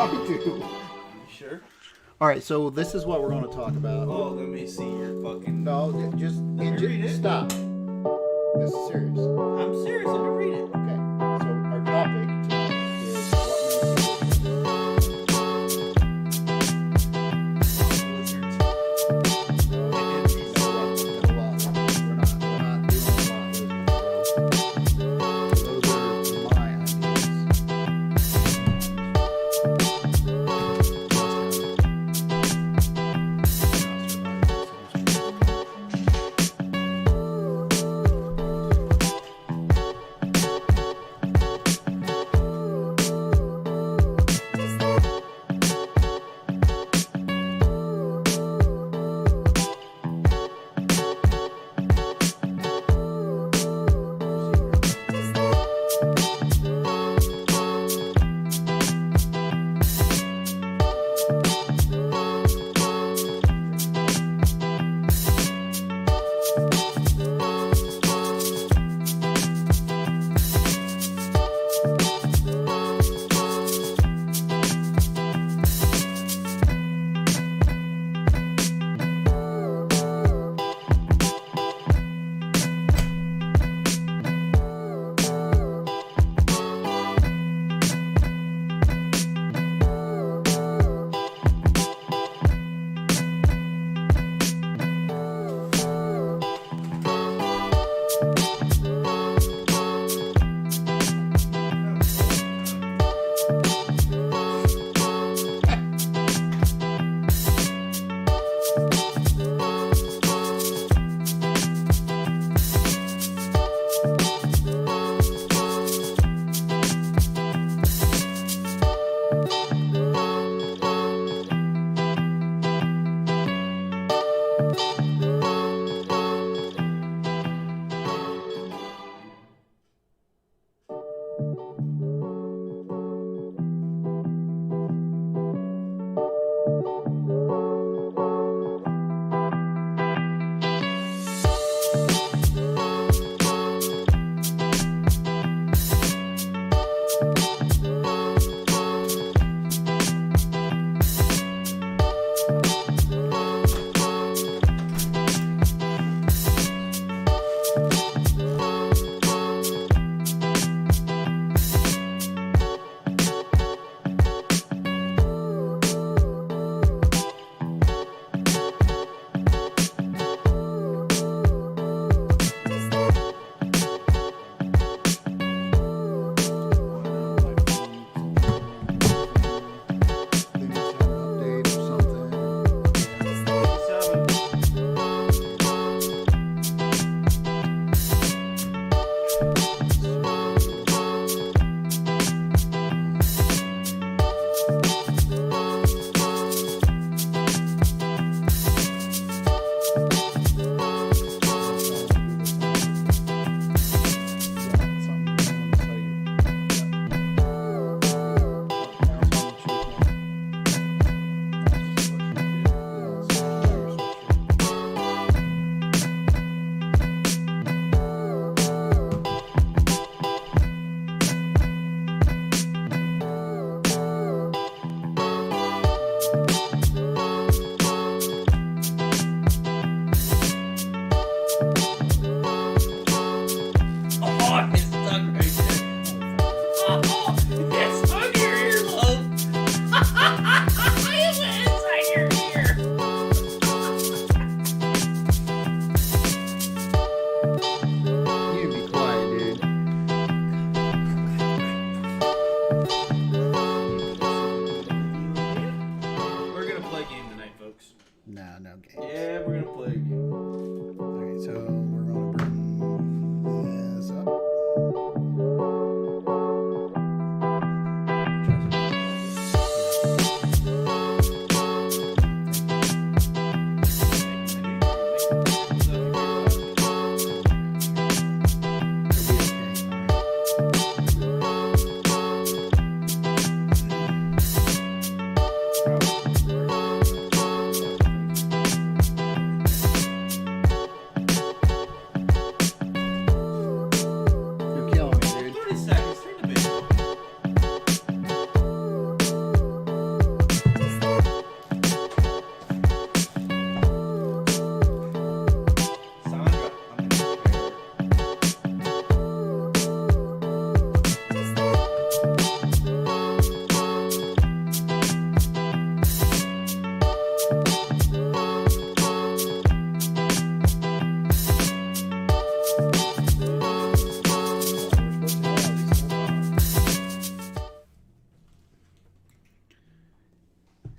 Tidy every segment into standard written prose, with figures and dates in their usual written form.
do. You sure? All right, so this is what we're going to talk about. Oh, let me see your fucking. No, read it. Stop. This is serious. I'm serious. Let me read it. Okay, so our topic tonight is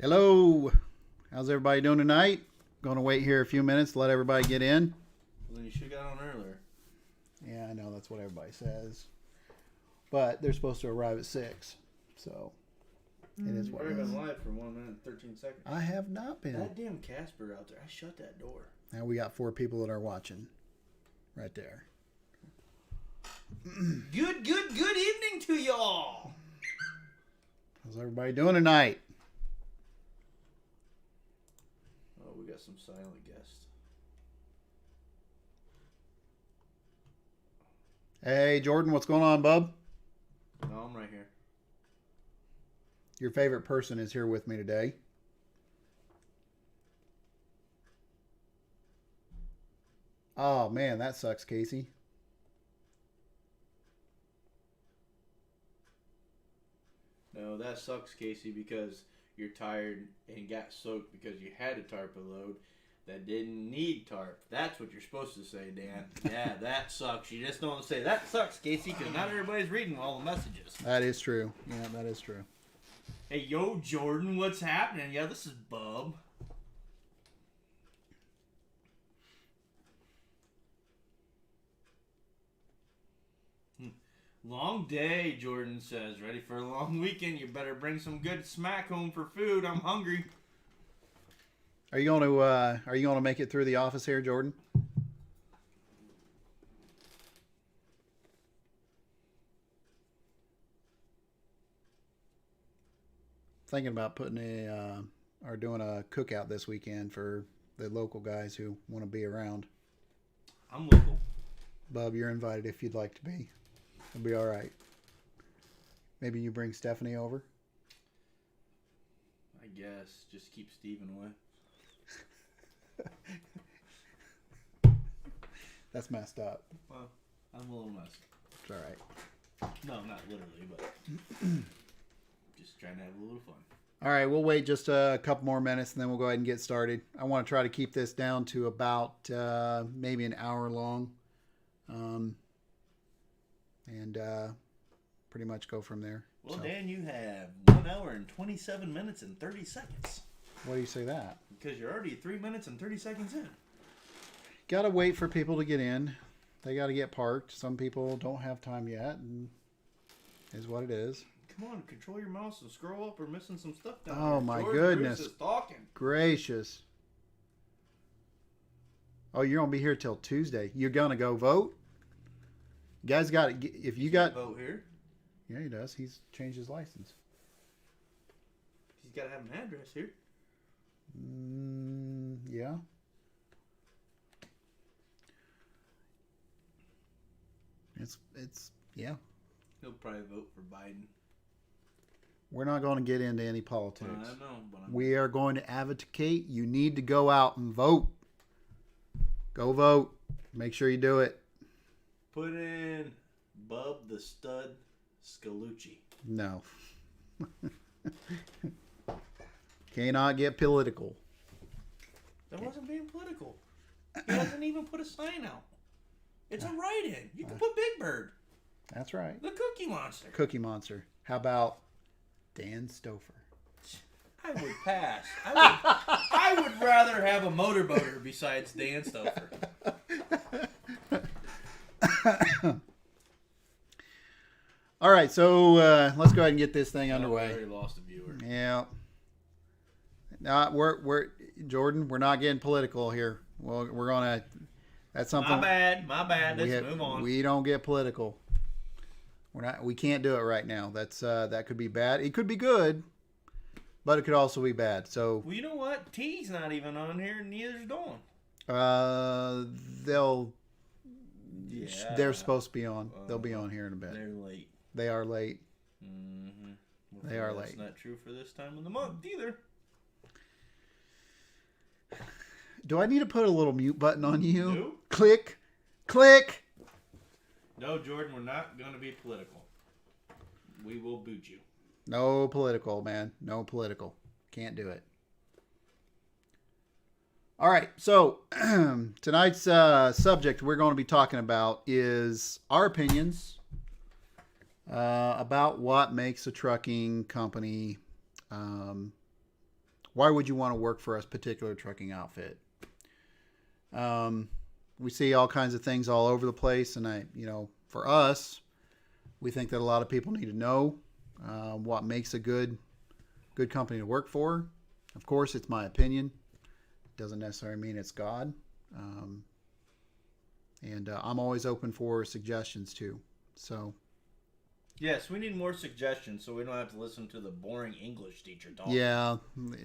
Hello. How's everybody doing tonight? Going to wait here a few minutes to let everybody get in. Well, then you should have got on earlier. Yeah, I know that's what everybody says. But they're supposed to arrive at 6. So it is what We've it is. been live for 1 minute and 13 seconds. I have not been. That damn Casper out there. I shut that door. Now we got 4 people that are watching. Right there. Good evening to y'all. How's everybody doing tonight? Oh, we got some silent guests. Hey, Jordan, what's going on, bub? No, I'm right here. Your favorite person is here with me today. Oh, man, that sucks, Casey. No, that sucks, Casey, because you're tired and got soaked because you had a tarp load that didn't need tarp. That's what you're supposed to say, Dan. Yeah, that sucks. You just don't say, that sucks, Casey, because not everybody's reading all the messages. That is true. Yeah, that is true. Hey, yo, Jordan, what's happening? Yeah, this is Bub. Long day, Jordan says. Ready for a long weekend? You better bring some good smack home for food. I'm hungry. Are you going to make it through the office here, Jordan? Thinking about putting or doing a cookout this weekend for the local guys who want to be around. I'm local. Bub, you're invited if you'd like to be. It'll be all right. Maybe you bring Stephanie over. I guess. Just keep Steven away. That's messed up. Well, I'm a little messed. It's all right. No, not literally, but just trying to have a little fun. All right, we'll wait just a couple more minutes and then we'll go ahead and get started. I want to try to keep this down to about maybe an hour long. And pretty much go from there. Well, So, Dan, you have 1 hour and 27 minutes and 30 seconds. why do you say that? Because you're already 3 minutes and 30 seconds in. Got to wait for people to get in. They got to get parked. Some people don't have time yet, and is what it is. Come on, control your mouse and scroll up. We're missing some stuff down Oh, there. my George goodness. Bruce is talking. Gracious. Oh, you're going to be here till Tuesday. You're going to go vote? You guys got it. If you got... Vote here. Yeah, he does. He's changed his license. He's got to have an address here. Yeah. It's yeah. He'll probably vote for Biden. We're not going to get into any politics. I know, but We are going to advocate. You need to go out and vote. Go vote. Make sure you do it. put in Bub the Stud Scalucci. No. Cannot get political. That wasn't being political. He hasn't even put a sign out. It's a write-in. You can put Big Bird, That's right. the Cookie Monster. Cookie Monster. How about Dan Stouffer? I would pass. I would rather have a motorboater besides Dan Stouffer. All right, so let's go ahead and get this thing underway. I already lost a viewer. Yeah. We're Jordan. We're not getting political here. Well, we're gonna. That's something. My bad. Let's we move on. We don't get political. We're not. We can't do it right now. That's that could be bad. It could be good, but it could also be bad. So Well, you know what? T's not even on here, and neither's Dawn. they'll. Yeah. They're supposed to be on. They'll be on here in a bit. They're late. They are late. Mm-hmm. They are That's late. not true for this time of the month either. Do I need to put a little mute button on you? No. Click, click. No, Jordan, we're not going to be political. We will boot you. No political, man. No political. Can't do it. All right. So tonight's subject we're going to be talking about is our opinions about what makes a trucking company why would you want to work for a particular trucking outfit? We see all kinds of things all over the place, and for us, we think that a lot of people need to know what makes a good company to work for. Of course, it's my opinion. It doesn't necessarily mean it's God. And I'm always open for suggestions too. So, Yes, we need more suggestions so we don't have to listen to the boring English teacher talk. yeah,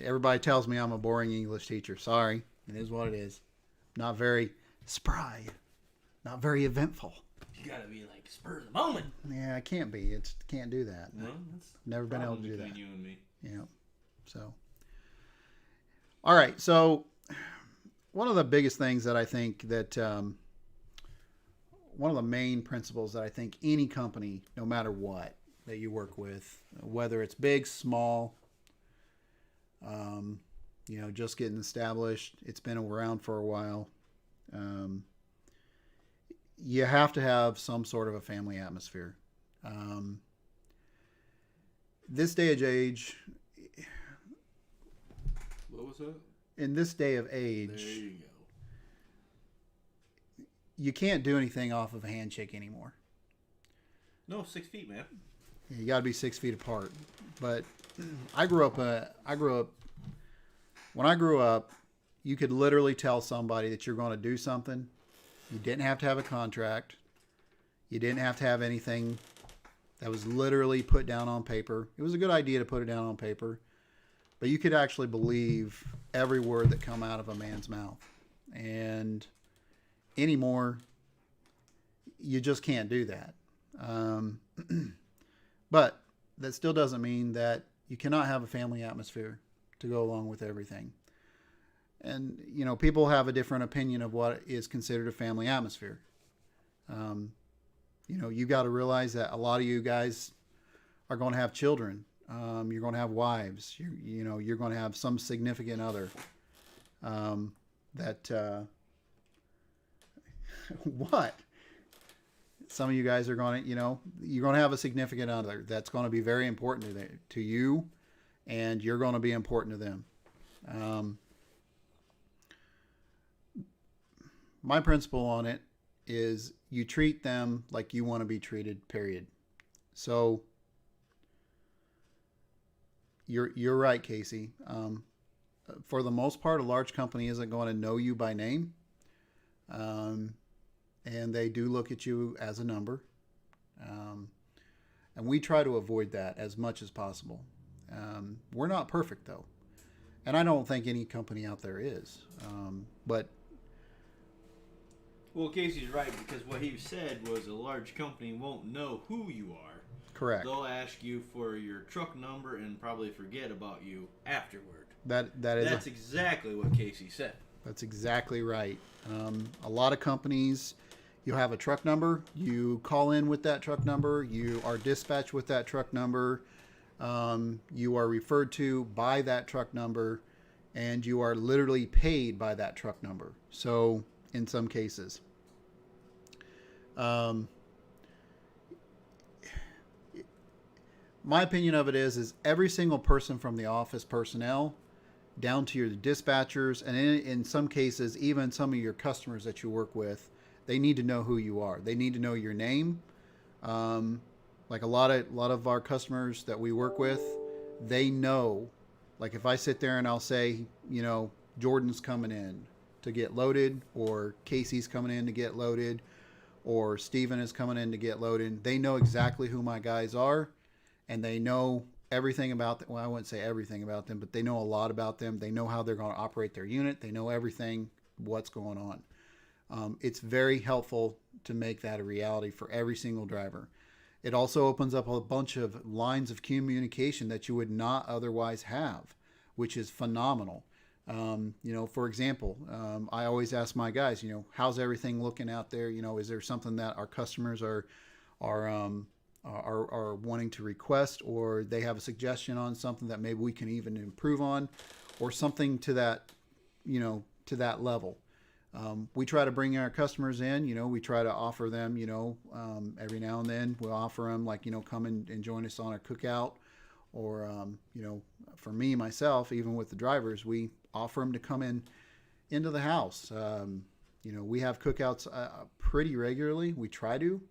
everybody tells me I'm a boring English teacher. Sorry, it is what it is. Not very spry, not very eventful. You gotta be like spur of the moment. Yeah, I can't be. Can't do that. No, that's Never been able to do between that. you and me. Yeah. So, all right. So, one of the biggest things that I think that one of the main principles that I think any company, no matter what that you work with, whether it's big, small, just getting established, it's been around for a while, you have to have some sort of a family atmosphere. This day and age, What was that? in this day of There age, you go. you can't do anything off of a handshake anymore. No, 6 feet, man. You got to be 6 feet apart. But I grew up. When I grew up, you could literally tell somebody that you're going to do something. You didn't have to have a contract. You didn't have to have anything that was literally put down on paper. It was a good idea to put it down on paper, but you could actually believe every word that come out of a man's mouth. And anymore, you just can't do that. But that still doesn't mean that you cannot have a family atmosphere to go along with everything. And, people have a different opinion of what is considered a family atmosphere. You got to realize that a lot of you guys are going to have children. You're going to have wives. You're going to have some significant other that what? Some of you guys are going to, you're going to have a significant other that's going to be very important to you, and you're going to be important to them. My principle on it is you treat them like you want to be treated, period. So you're right, Casey. For the most part, a large company isn't going to know you by name. And they do look at you as a number. And we try to avoid that as much as possible. We're not perfect, though. And I don't think any company out there is. But Well, Casey's right, because what he said was a large company won't know who you are. correct. They'll ask you for your truck number and probably forget about you afterward. That's exactly what Casey said. That's exactly right. A lot of companies, you have a truck number, you call in with that truck number, you are dispatched with that truck number, you are referred to by that truck number, and you are literally paid by that truck number. So, in some cases, my opinion of it is every single person from the office personnel down to your dispatchers, and in some cases, even some of your customers that you work with, they need to know who you are. They need to know your name. Like a lot of our customers that we work with, they know. Like if I sit there and I'll say, Jordan's coming in to get loaded, or Casey's coming in to get loaded, or Steven is coming in to get loaded, they know exactly who my guys are, and they know everything about them. Well, I wouldn't say everything about them, but they know a lot about them. They know how they're going to operate their unit. They know everything, what's going on. It's very helpful to make that a reality for every single driver. It also opens up a bunch of lines of communication that you would not otherwise have, which is phenomenal. For example, I always ask my guys, how's everything looking out there? Is there something that our customers are wanting to request, or they have a suggestion on something that maybe we can even improve on, or something to that, to that level. We try to bring our customers in, we try to offer them, every now and then we'll offer them come and join us on a cookout, you know, for me myself, even with the drivers, we offer them to come into the house. You know, we have cookouts pretty regularly. We try to,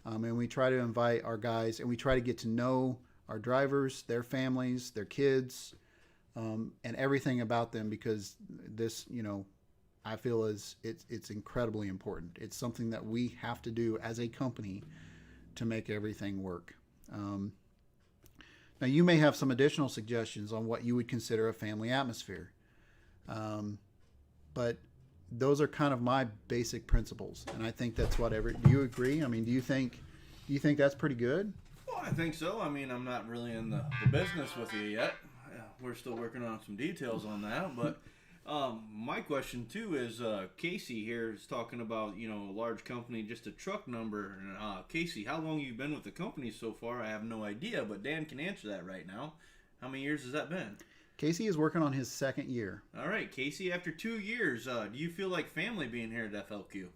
and we try to invite our guys, and we try to get to know our drivers, their families, their kids, and everything about them, because this, you know, I feel is it's incredibly important. It's something that we have to do as a company to make everything work. Now, you may have some additional suggestions on what you would consider a family atmosphere, but those are kind of my basic principles, and I think that's whatever. Do you agree? I mean, do you think that's pretty good? Well, I think so. I mean, I'm not really in the business with you yet. We're still working on some details on that, but my question too is Casey here is talking about, you know, a large company, just a truck number. And Casey, how long have you been with the company so far? I have no idea, but Dan can answer that right now. How many years has that been? Casey is working on his second year. All right, Casey, after 2 years, do you feel like family being here at FLQ?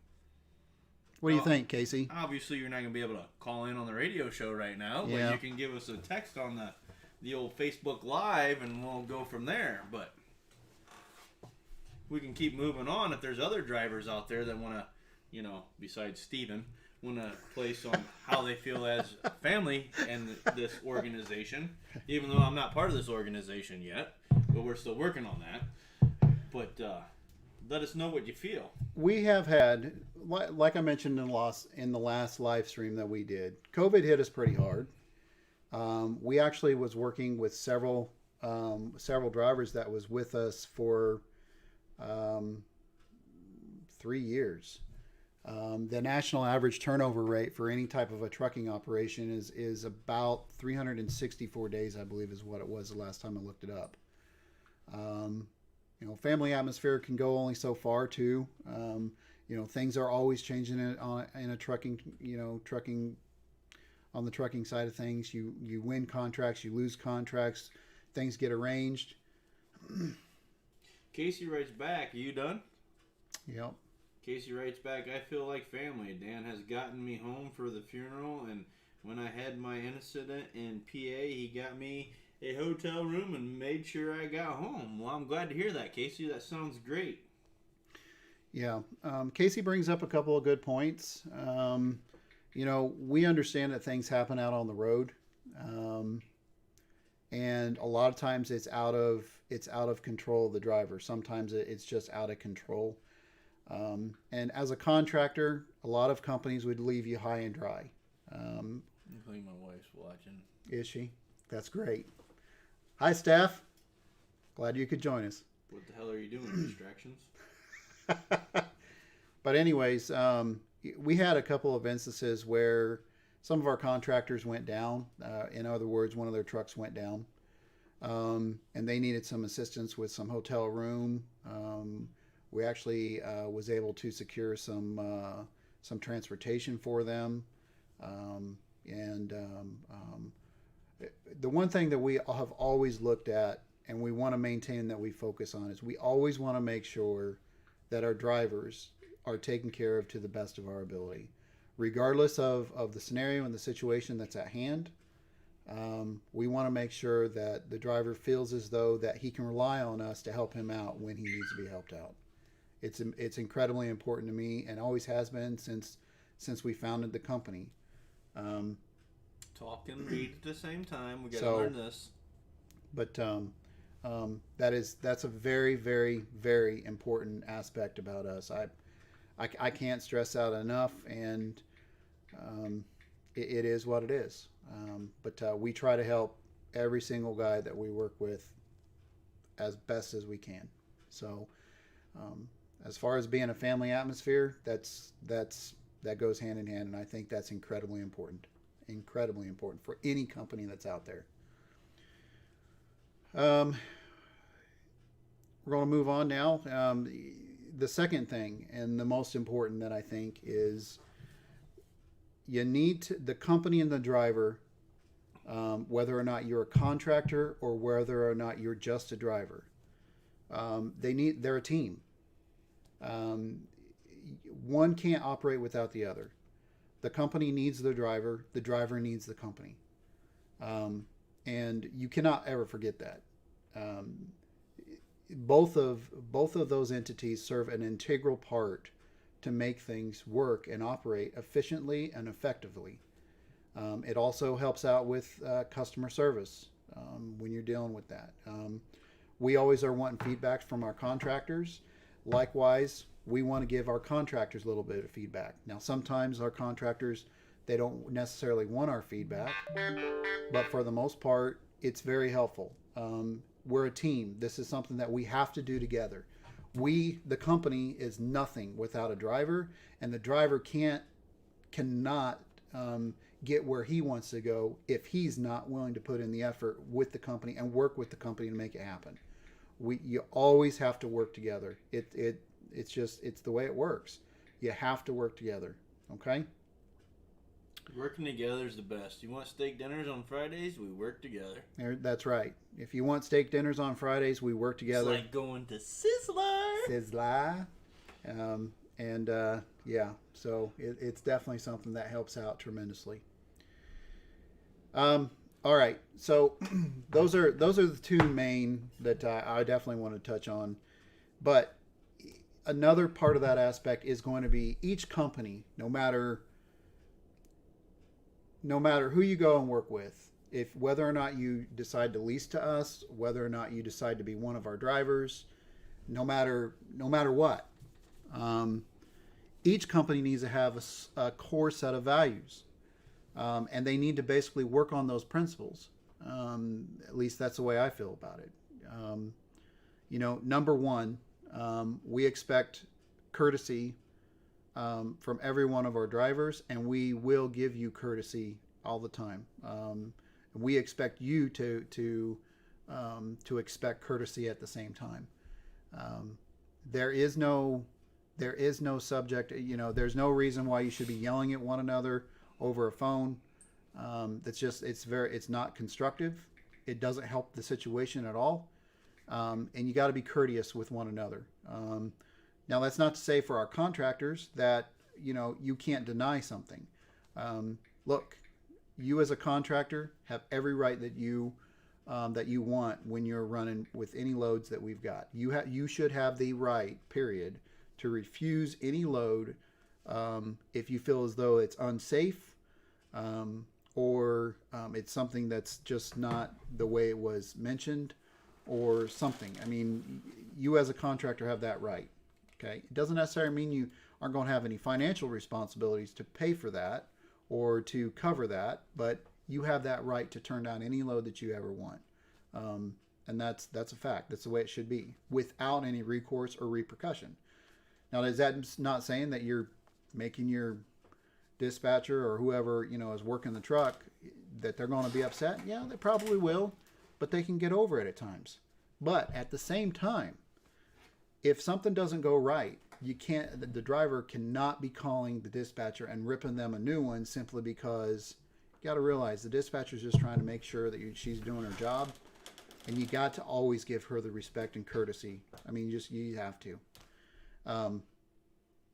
What do you think, Casey? Obviously, you're not going to be able to call in on the radio show right now, but Yeah. you can give us a text on the old Facebook Live, and we'll go from there. But we can keep moving on if there's other drivers out there that want to, you know, besides Steven, want to place on how they feel as family in this organization, even though I'm not part of this organization yet, but we're still working on that. But let us know what you feel. We have had, like I mentioned in the last live stream that we did, COVID hit us pretty hard. We actually was working with several drivers that was with us for 3 years. The national average turnover rate for any type of a trucking operation is about 364 days, I believe, is what it was the last time I looked it up. You know, family atmosphere can go only so far too. You know, things are always changing in a trucking, you know, on the trucking side of things. You win contracts, you lose contracts, things get arranged. Casey writes back, are you done? Yep. Casey writes back, I feel like family. Dan has gotten me home for the funeral, and when I had my incident in PA, he got me a hotel room and made sure I got home. Well, I'm glad to hear that, Casey. That sounds great. Yeah. Casey brings up a couple of good points. You know, we understand that things happen out on the road. And a lot of times it's out of control of the driver. Sometimes it's just out of control. And as a contractor, a lot of companies would leave you high and dry. I think my wife's watching. Is she? That's great. Hi, Steph. Glad you could join us. What the hell are you doing? Distractions? But anyways, we had a couple of instances where some of our contractors went down. In other words, one of their trucks went down. And they needed some assistance with some hotel room. We actually was able to secure some transportation for them. The one thing that we have always looked at, and we want to maintain that we focus on, is we always want to make sure that our drivers are taken care of to the best of our ability, regardless of the scenario and the situation that's at hand. We want to make sure that the driver feels as though that he can rely on us to help him out when he needs to be helped out. It's incredibly important to me, and always has been since we founded the company. Talk and read at the same time. We got to So- learn this. But that's a very, very, very important aspect about us. I can't stress out enough, and it is what it is. But we try to help every single guy that we work with as best as we can. So as far as being a family atmosphere, that goes hand in hand, and I think that's incredibly important for any company that's out there. We're going to move on now. The second thing, and the most important that I think, is you need the company and the driver, whether or not you're a contractor or whether or not you're just a driver, they're a team. One can't operate without the other. The company needs the driver needs the company. and you cannot ever forget that. Um, both of those entities serve an integral part to make things work and operate efficiently and effectively. It also helps out with customer service when you're dealing with that. We always are wanting feedback from our contractors. Likewise, we want to give our contractors a little bit of feedback. Now, sometimes our contractors, they don't necessarily want our feedback, but for the most part, it's very helpful. We're a team. This is something that we have to do together. The company is nothing without a driver, and the driver cannot get where he wants to go if he's not willing to put in the effort with the company and work with the company to make it happen. You always have to work together. It's the way it works. You have to work together. Okay. Working together is the best. You want steak dinners on Fridays? We work together. That's right. If you want steak dinners on Fridays, we work together. It's like going to Sizzler. Sizzler. Yeah, so it's definitely something that helps out tremendously. All right, so those are the two main that I definitely want to touch on. But another part of that aspect is going to be each company, no matter who you go and work with, if whether or not you decide to lease to us, whether or not you decide to be one of our drivers, no matter what, each company needs to have a core set of values, and they need to basically work on those principles. At least that's the way I feel about it. Number one, we expect courtesy from every one of our drivers, and we will give you courtesy all the time. We expect you to expect courtesy at the same time. There is no subject. There's no reason why you should be yelling at one another over a phone. It's not constructive. It doesn't help the situation at all. And you got to be courteous with one another. Now, that's not to say for our contractors that, you can't deny something. Look, you as a contractor have every right that you want when you're running with any loads that we've got. You should have the right, period, to refuse any load if you feel as though it's unsafe or it's something that's just not the way it was mentioned or something. I mean, you as a contractor have that right. Okay, it doesn't necessarily mean you aren't going to have any financial responsibilities to pay for that or to cover that, but you have that right to turn down any load that you ever want. And that's a fact. That's the way it should be, without any recourse or repercussion. Now, is that not saying that you're making your dispatcher or whoever is working the truck that they're going to be upset? Yeah, they probably will, but they can get over it at times. But at the same time, if something doesn't go right, the driver cannot be calling the dispatcher and ripping them a new one simply because you got to realize the dispatcher's just trying to make sure that she's doing her job, and you got to always give her the respect and courtesy. I mean, you have to.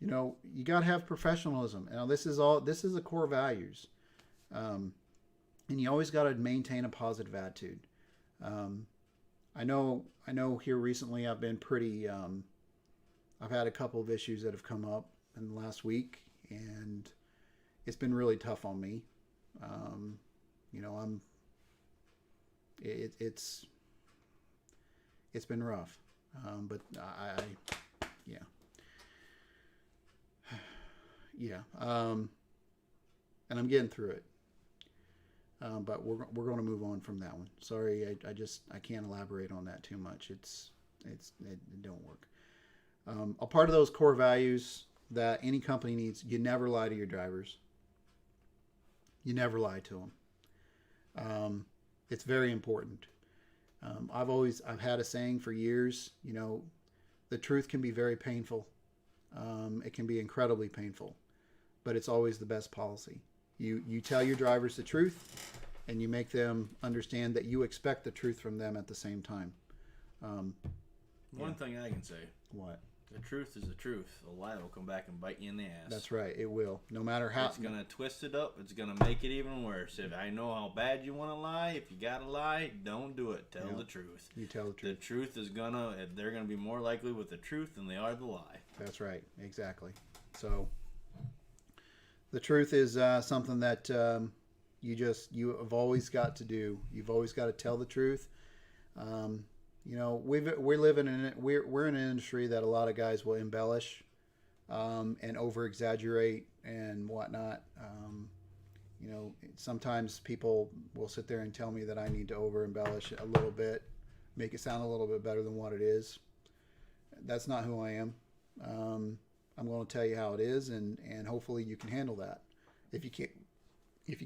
You got to have professionalism. Now, this is the core values, and you always got to maintain a positive attitude. I know here recently I've been pretty, I've had a couple of issues that have come up in the last week, and it's been really tough on me. It's been rough. But and I'm getting through it. But we're going to move on from that one. Sorry, I can't elaborate on that too much. It don't work. A part of those core values that any company needs: you never lie to your drivers. You never lie to them. It's very important. I've had a saying for years. The truth can be very painful. It can be incredibly painful, but it's always the best policy. You tell your drivers the truth, and you make them understand that you expect the truth from them at the same time. One thing I can say. What? The truth is the truth. A lie will come back and bite you in the ass. That's right. It will. No matter how. It's going to twist it up. It's going to make it even worse. If I know how bad you want to lie, if you got to lie, don't do it. Tell the truth. You tell the The truth. truth is going to, they're going to be more likely with the truth than they are the lie. That's right. Exactly. So the truth is something that you have always got to do. You've always got to tell the truth. You know, we're in an industry that a lot of guys will embellish and over exaggerate and whatnot. You know, sometimes people will sit there and tell me that I need to over embellish a little bit, make it sound a little bit better than what it is. That's not who I am. I'm going to tell you how it is, and hopefully you can handle that. If you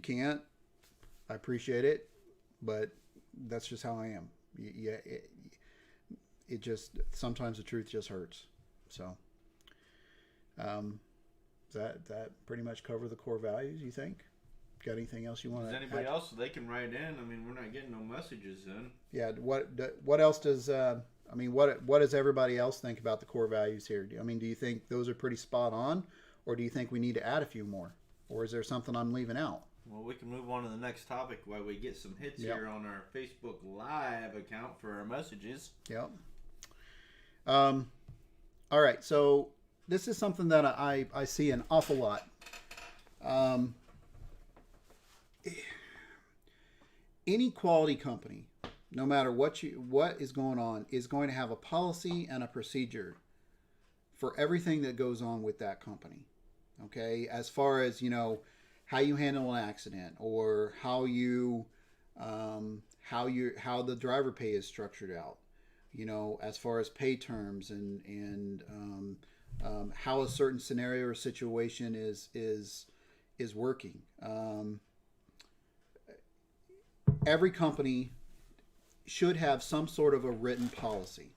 can't, I appreciate it, but that's just how I am. Yeah, it just, sometimes the truth just hurts. So, that pretty much cover the core values, you think? Got anything else you want Does to anybody else, they can write in? I mean, we're not getting no messages in. Yeah, what else does, what does everybody else think about the core values here? I mean, do you think those are pretty spot on, or do you think we need to add a few more? Or is there something I'm leaving out? Well, we can move on to the next topic while we get some hits here on our Facebook Live account for our messages. Yep. All right, so this is something that I see an awful lot. Any quality company, no matter what is going on, is going to have a policy and a procedure for everything that goes on with that company. Okay, as far as, you know, how you handle an accident, or how the driver pay is structured out, you know, as far as pay terms and how a certain scenario or situation is working. Every company should have some sort of a written policy.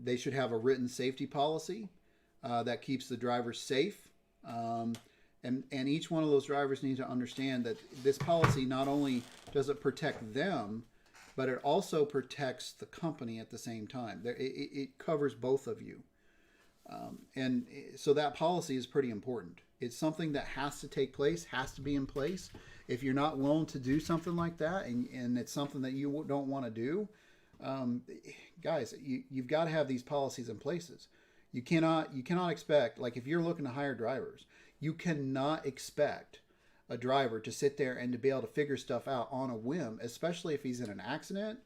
They should have a written safety policy that keeps the driver safe. And each one of those drivers needs to understand that this policy not only does it protect them, but it also protects the company at the same time. It covers both of you. And so that policy is pretty important. It's something that has to take place, has to be in place. If you're not willing to do something like that, and it's something that you don't want to do, guys, you've got to have these policies in places. You cannot expect, like, if you're looking to hire drivers, you cannot expect a driver to sit there and to be able to figure stuff out on a whim, especially if he's in an accident,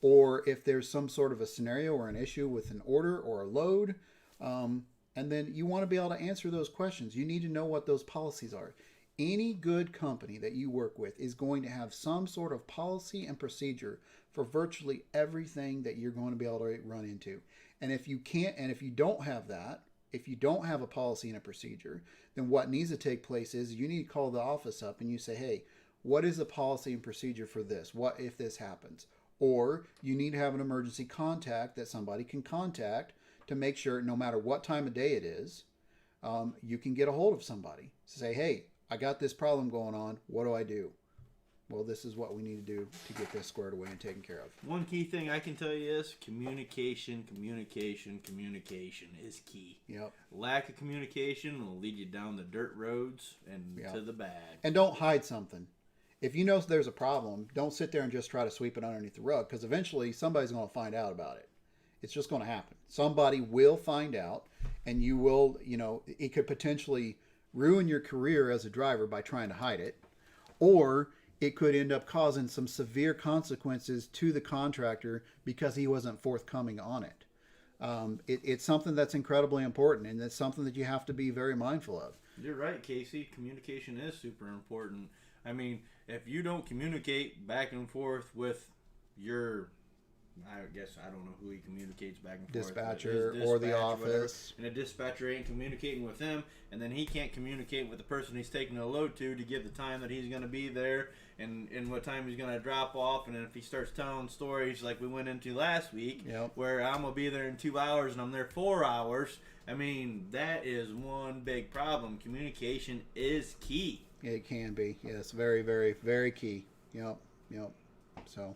or if there's some sort of a scenario or an issue with an order or a load. And then you want to be able to answer those questions. You need to know what those policies are. Any good company that you work with is going to have some sort of policy and procedure for virtually everything that you're going to be able to run into. And if you can't, and if you don't have that, if you don't have a policy and a procedure, then what needs to take place is you need to call the office up and you say, hey, what is the policy and procedure for this? What if this happens? Or you need to have an emergency contact that somebody can contact to make sure, no matter what time of day it is, you can get a hold of somebody. Say, hey, I got this problem going on. What do I do? Well, this is what we need to do to get this squared away and taken care of. One key thing I can tell you is communication is key. Yep. Lack of communication will lead you down the dirt roads and to the bad. And don't hide something. If you know there's a problem, don't sit there and just try to sweep it underneath the rug, because eventually somebody's going to find out about it. It's just going to happen. Somebody will find out, and you will, it could potentially ruin your career as a driver by trying to hide it, or it could end up causing some severe consequences to the contractor because he wasn't forthcoming on it. It's something that's incredibly important, and it's something that you have to be very mindful of. You're right, Casey. Communication is super important. I mean, if you don't communicate back and forth with your, I guess I don't know who he communicates back and forth. Dispatcher his or the dispatch, office. whatever, and a dispatcher ain't communicating with him, and then he can't communicate with the person he's taking a load to give the time that he's going to be there and what time he's going to drop off. And then if he starts telling stories like we went into last week, where I'm going to be there in 2 hours and I'm there 4 hours, I mean, that is one big problem. Communication is key. It can be. Yes, very, very, very key. Yep. So.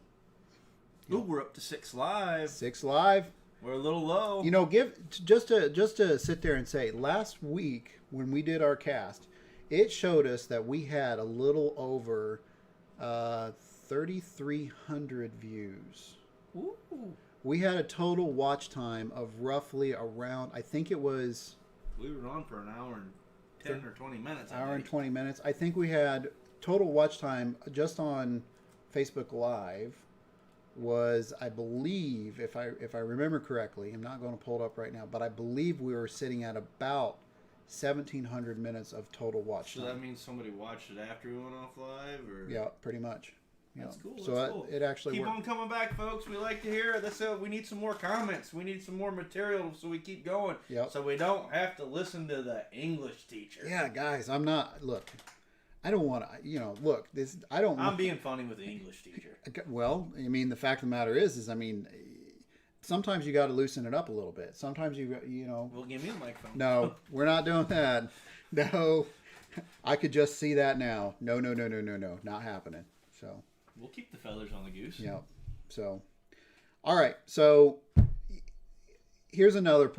Ooh, we're up to 6 live. 6 live. We're a little low. You know, just to sit there and say, last week when we did our cast, it showed us that we had a little over 3,300 views. Ooh. We had a total watch time of roughly around, I think it was We were on for an hour and 10 or 20 minutes. I hour and think. 20 minutes. I think we had total watch time just on Facebook Live was, I believe, if I remember correctly, I'm not going to pull it up right now, but I believe we were sitting at about 1,700 minutes of total watch So time. that means somebody watched it after we went off live, or Yeah, pretty much. Yeah. That's cool. So That's cool. it actually keep worked. on coming back, folks. We like to hear this. We need some more comments. We need some more material so we keep going. Yep. So we don't have to listen to the English teacher. Yeah, guys, I'm not. Look, I don't want to. Look, this. I don't. I'm being funny with the English teacher. Well, I mean, the fact of the matter is, I mean, sometimes you got to loosen it up a little bit. Sometimes you know. Well, give me the microphone. No, we're not doing that. No, I could just see that now. No, not happening. So. We'll keep the feathers on the goose. Yeah. So, all right. So here's another.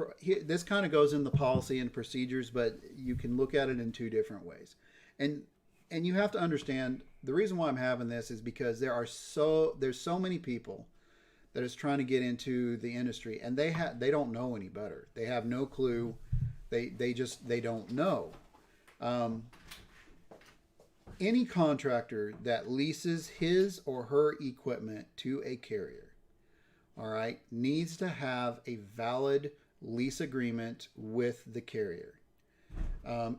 This kind of goes in the policy and procedures, but you can look at it in two different ways. And you have to understand the reason why I'm having this is because there's so many people that is trying to get into the industry, and they don't know any better. They have no clue. They don't know. Any contractor that leases his or her equipment to a carrier, all right, needs to have a valid lease agreement with the carrier.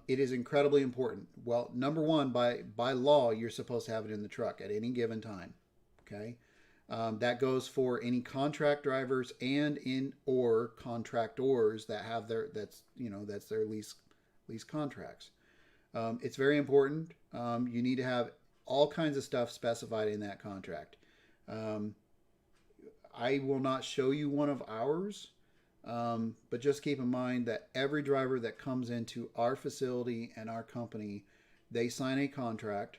It is incredibly important. Well, number one, by law, you're supposed to have it in the truck at any given time. Okay, that goes for any contract drivers and or contractors that have that's their lease contracts. It's very important. You need to have all kinds of stuff specified in that contract. I will not show you one of ours, but just keep in mind that every driver that comes into our facility and our company, they sign a contract,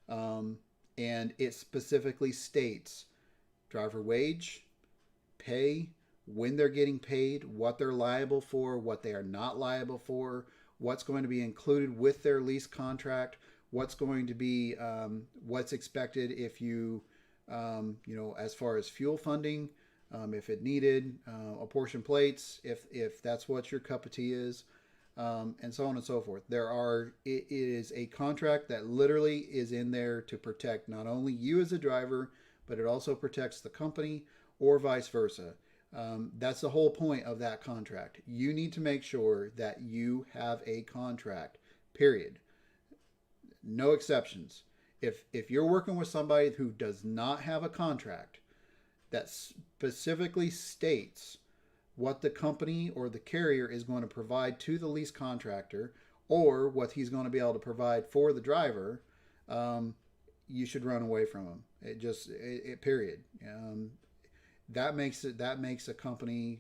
and it specifically states driver wage, pay, when they're getting paid, what they're liable for, what they are not liable for, what's going to be included with their lease contract, what's going to be, what's expected if you, as far as fuel funding, if it needed, apportion plates, if that's what your cup of tea is, and so on and so forth. It is a contract that literally is in there to protect not only you as a driver, but it also protects the company or vice versa. That's the whole point of that contract. You need to make sure that you have a contract, period. No exceptions. If you're working with somebody who does not have a contract that specifically states what the company or the carrier is going to provide to the lease contractor or what he's going to be able to provide for the driver, you should run away from him. Period. That makes a company,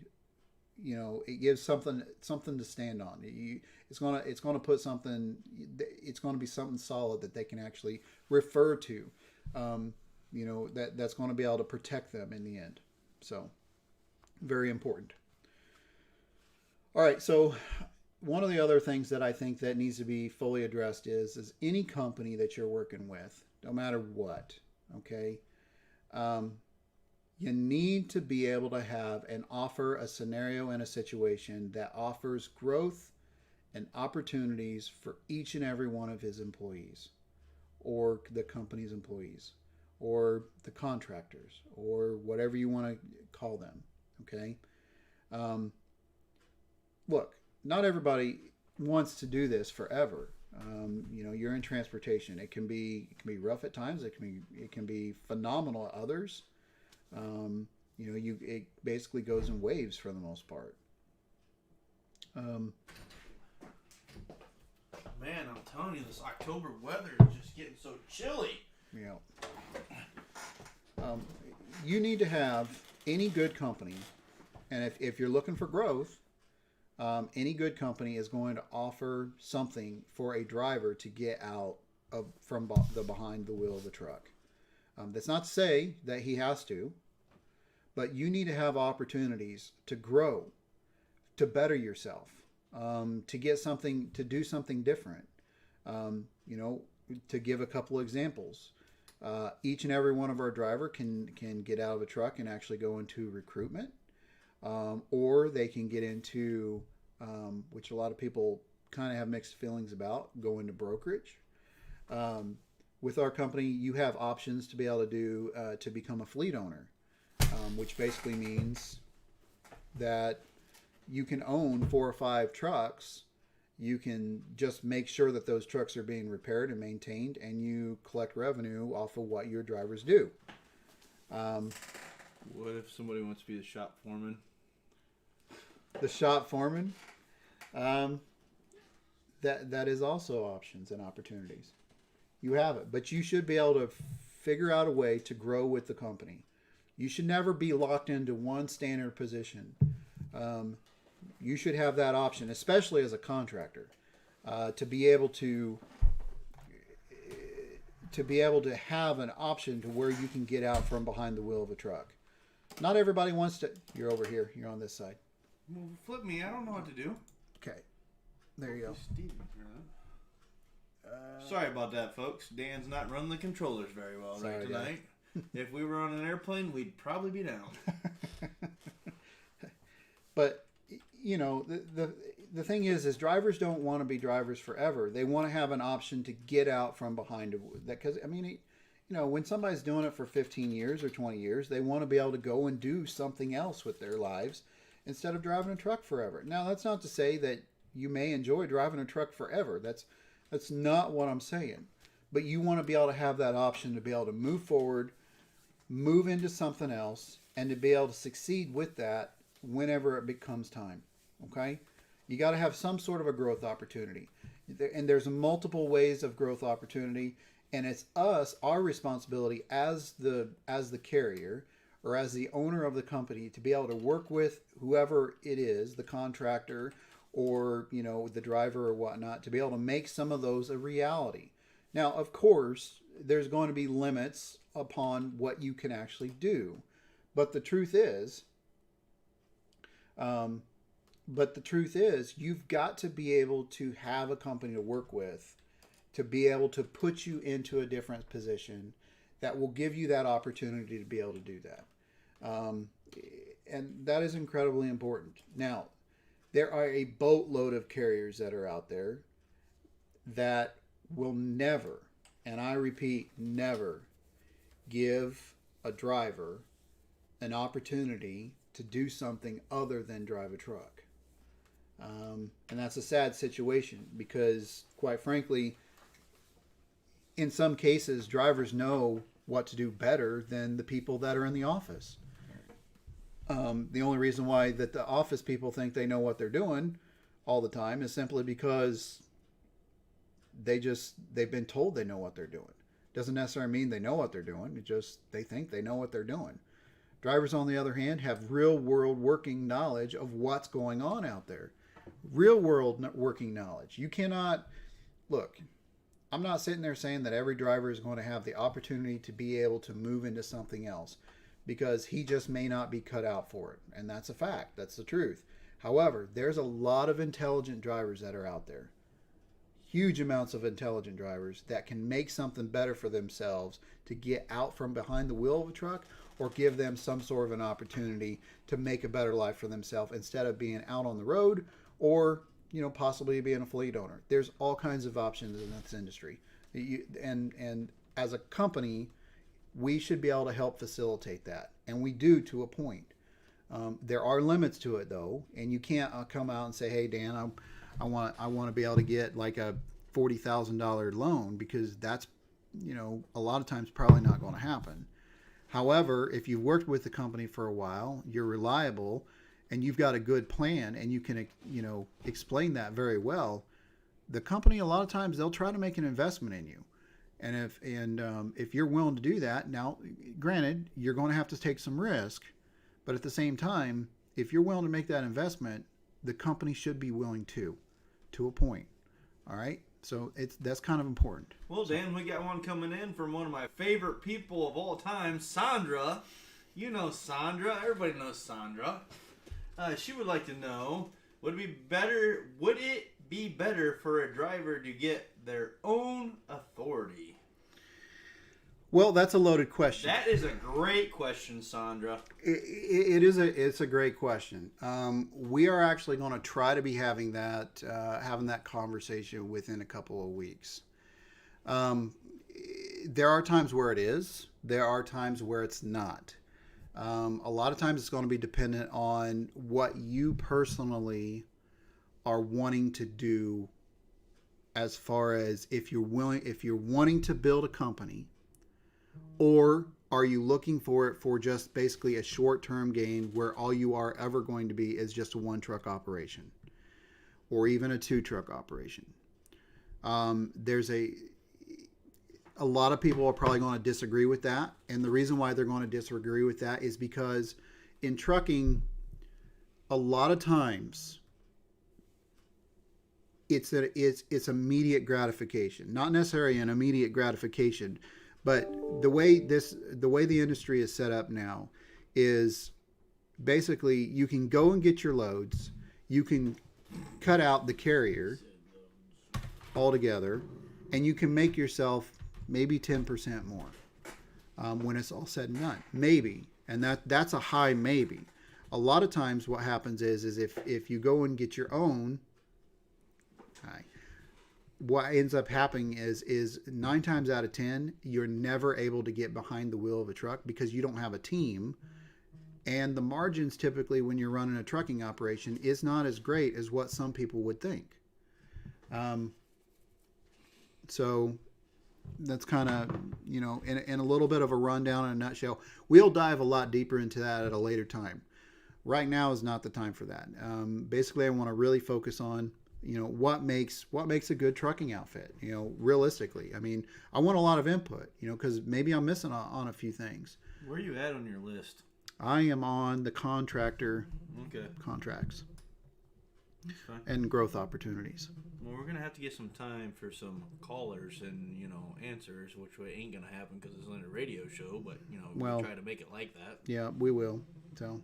it gives something to stand on. It's gonna put something. It's gonna be something solid that they can actually refer to. That's going to be able to protect them in the end. So, very important. All right. So, one of the other things that I think that needs to be fully addressed is any company that you're working with, no matter what. Okay. You need to be able to have and offer a scenario and a situation that offers growth and opportunities for each and every one of his employees or the company's employees or the contractors or whatever you want to call them. Okay. Look, not everybody wants to do this forever. You're in transportation. It can be rough at times. It can be phenomenal at others. It basically goes in waves for the most part. Man, I'm telling you, this October weather is just getting so chilly. You need to have any good company, and if you're looking for growth, any good company is going to offer something for a driver to get out from behind the wheel of the truck. That's not to say that he has to, but you need to have opportunities to grow, to better yourself, to get something, to do something different. You know, to give a couple examples, each and every one of our driver can get out of a truck and actually go into recruitment, or they can get into, which a lot of people kind of have mixed feelings about, go into brokerage. With our company, you have options to be able to do to become a fleet owner, which basically means that you can own 4 or 5 trucks. You can just make sure that those trucks are being repaired and maintained, and you collect revenue off of what your drivers do. What if somebody wants to be the shop foreman? The shop foreman, that is also options and opportunities. You have it, but you should be able to figure out a way to grow with the company. You should never be locked into one standard position. You should have that option, especially as a contractor, to be able to have an option to where you can get out from behind the wheel of a truck. Not everybody wants to. You're over here. You're on this side. Well, flip me. I don't know what to do. Okay. There you go. Sorry about that, folks. Dan's not running the controllers very well right tonight. If we were on an airplane, we'd probably be down. But you know, the thing is drivers don't want to be drivers forever. They want to have an option to get out from behind that, because I mean, you know, when somebody's doing it for 15 years or 20 years, they want to be able to go and do something else with their lives instead of driving a truck forever. Now, that's not to say that you may enjoy driving a truck forever. That's not what I'm saying. But you want to be able to have that option to be able to move forward, move into something else, and to be able to succeed with that whenever it becomes time. Okay? You got to have some sort of a growth opportunity. And there's multiple ways of growth opportunity, and it's our responsibility as the carrier or as the owner of the company to be able to work with whoever it is, the contractor or, you know, the driver or whatnot, to be able to make some of those a reality. Now, of course, there's going to be limits upon what you can actually do. But the truth is, you've got to be able to have a company to work with, to be able to put you into a different position that will give you that opportunity to be able to do that. And that is incredibly important. Now, there are a boatload of carriers that are out there that will never, and I repeat, never give a driver an opportunity to do something other than drive a truck. And that's a sad situation because, quite frankly, in some cases, drivers know what to do better than the people that are in the office. The only reason why that the office people think they know what they're doing all the time is simply because they've been told they know what they're doing. Doesn't necessarily mean they know what they're doing. It just they think they know what they're doing. Drivers, on the other hand, have real world working knowledge of what's going on out there. Real world working knowledge. You cannot look. I'm not sitting there saying that every driver is going to have the opportunity to be able to move into something else, because he just may not be cut out for it. And that's a fact. That's the truth. However, there's a lot of intelligent drivers that are out there. Huge amounts of intelligent drivers that can make something better for themselves to get out from behind the wheel of a truck, or give them some sort of an opportunity to make a better life for themselves instead of being out on the road or, you know, possibly being a fleet owner. There's all kinds of options in this industry. And as a company, we should be able to help facilitate that, and we do to a point. There are limits to it, though, and you can't come out and say, "Hey, Dan, I want to be able to get like a $40,000 loan," because that's, you know, a lot of times probably not going to happen. However, if you've worked with the company for a while, you're reliable, and you've got a good plan, and you can, you know, explain that very well, the company a lot of times they'll try to make an investment in you. And if you're willing to do that, now, granted, you're going to have to take some risk, but at the same time, if you're willing to make that investment, the company should be willing to a point. All right, so that's kind of important. Well, Dan, we got one coming in from one of my favorite people of all time, Sandra. You know Sandra. Everybody knows Sandra. She would like to know, would it be better for a driver to get their own authority? Well, that's a loaded question. That is a great question, Sandra. It's a great question. We are actually going to try to be having that conversation within a couple of weeks. There are times where it is. There are times where it's not. A lot of times it's going to be dependent on what you personally are wanting to do, as far as if you're wanting to build a company, or are you looking for it for just basically a short-term gain where all you are ever going to be is just a one-truck operation or even a two-truck operation. There's a lot of people are probably going to disagree with that. And the reason why they're going to disagree with that is because in trucking, a lot of times it's immediate gratification, not necessarily an immediate gratification, but the way the industry is set up now is basically you can go and get your loads, you can cut out the carrier altogether, and you can make yourself maybe 10% more when it's all said and done. Maybe, and that's a high maybe. A lot of times what happens is if you go and get your own, what ends up happening is 9 times out of 10, you're never able to get behind the wheel of a truck because you don't have a team. And the margins typically when you're running a trucking operation is not as great as what some people would think. So that's kind of, in a little bit of a rundown in a nutshell. We'll dive a lot deeper into that at a later time. Right now is not the time for that. Basically, I want to really focus on what makes a good trucking outfit, realistically. I mean, I want a lot of input, because maybe I'm missing on a few things. Where are you at on your list? I am on the contractor contracts and growth opportunities. Well, we're going to have to get some time for some callers and, answers, which ain't going to happen because it's on a radio show, but, we'll try to make it like that. Yeah, we will. So,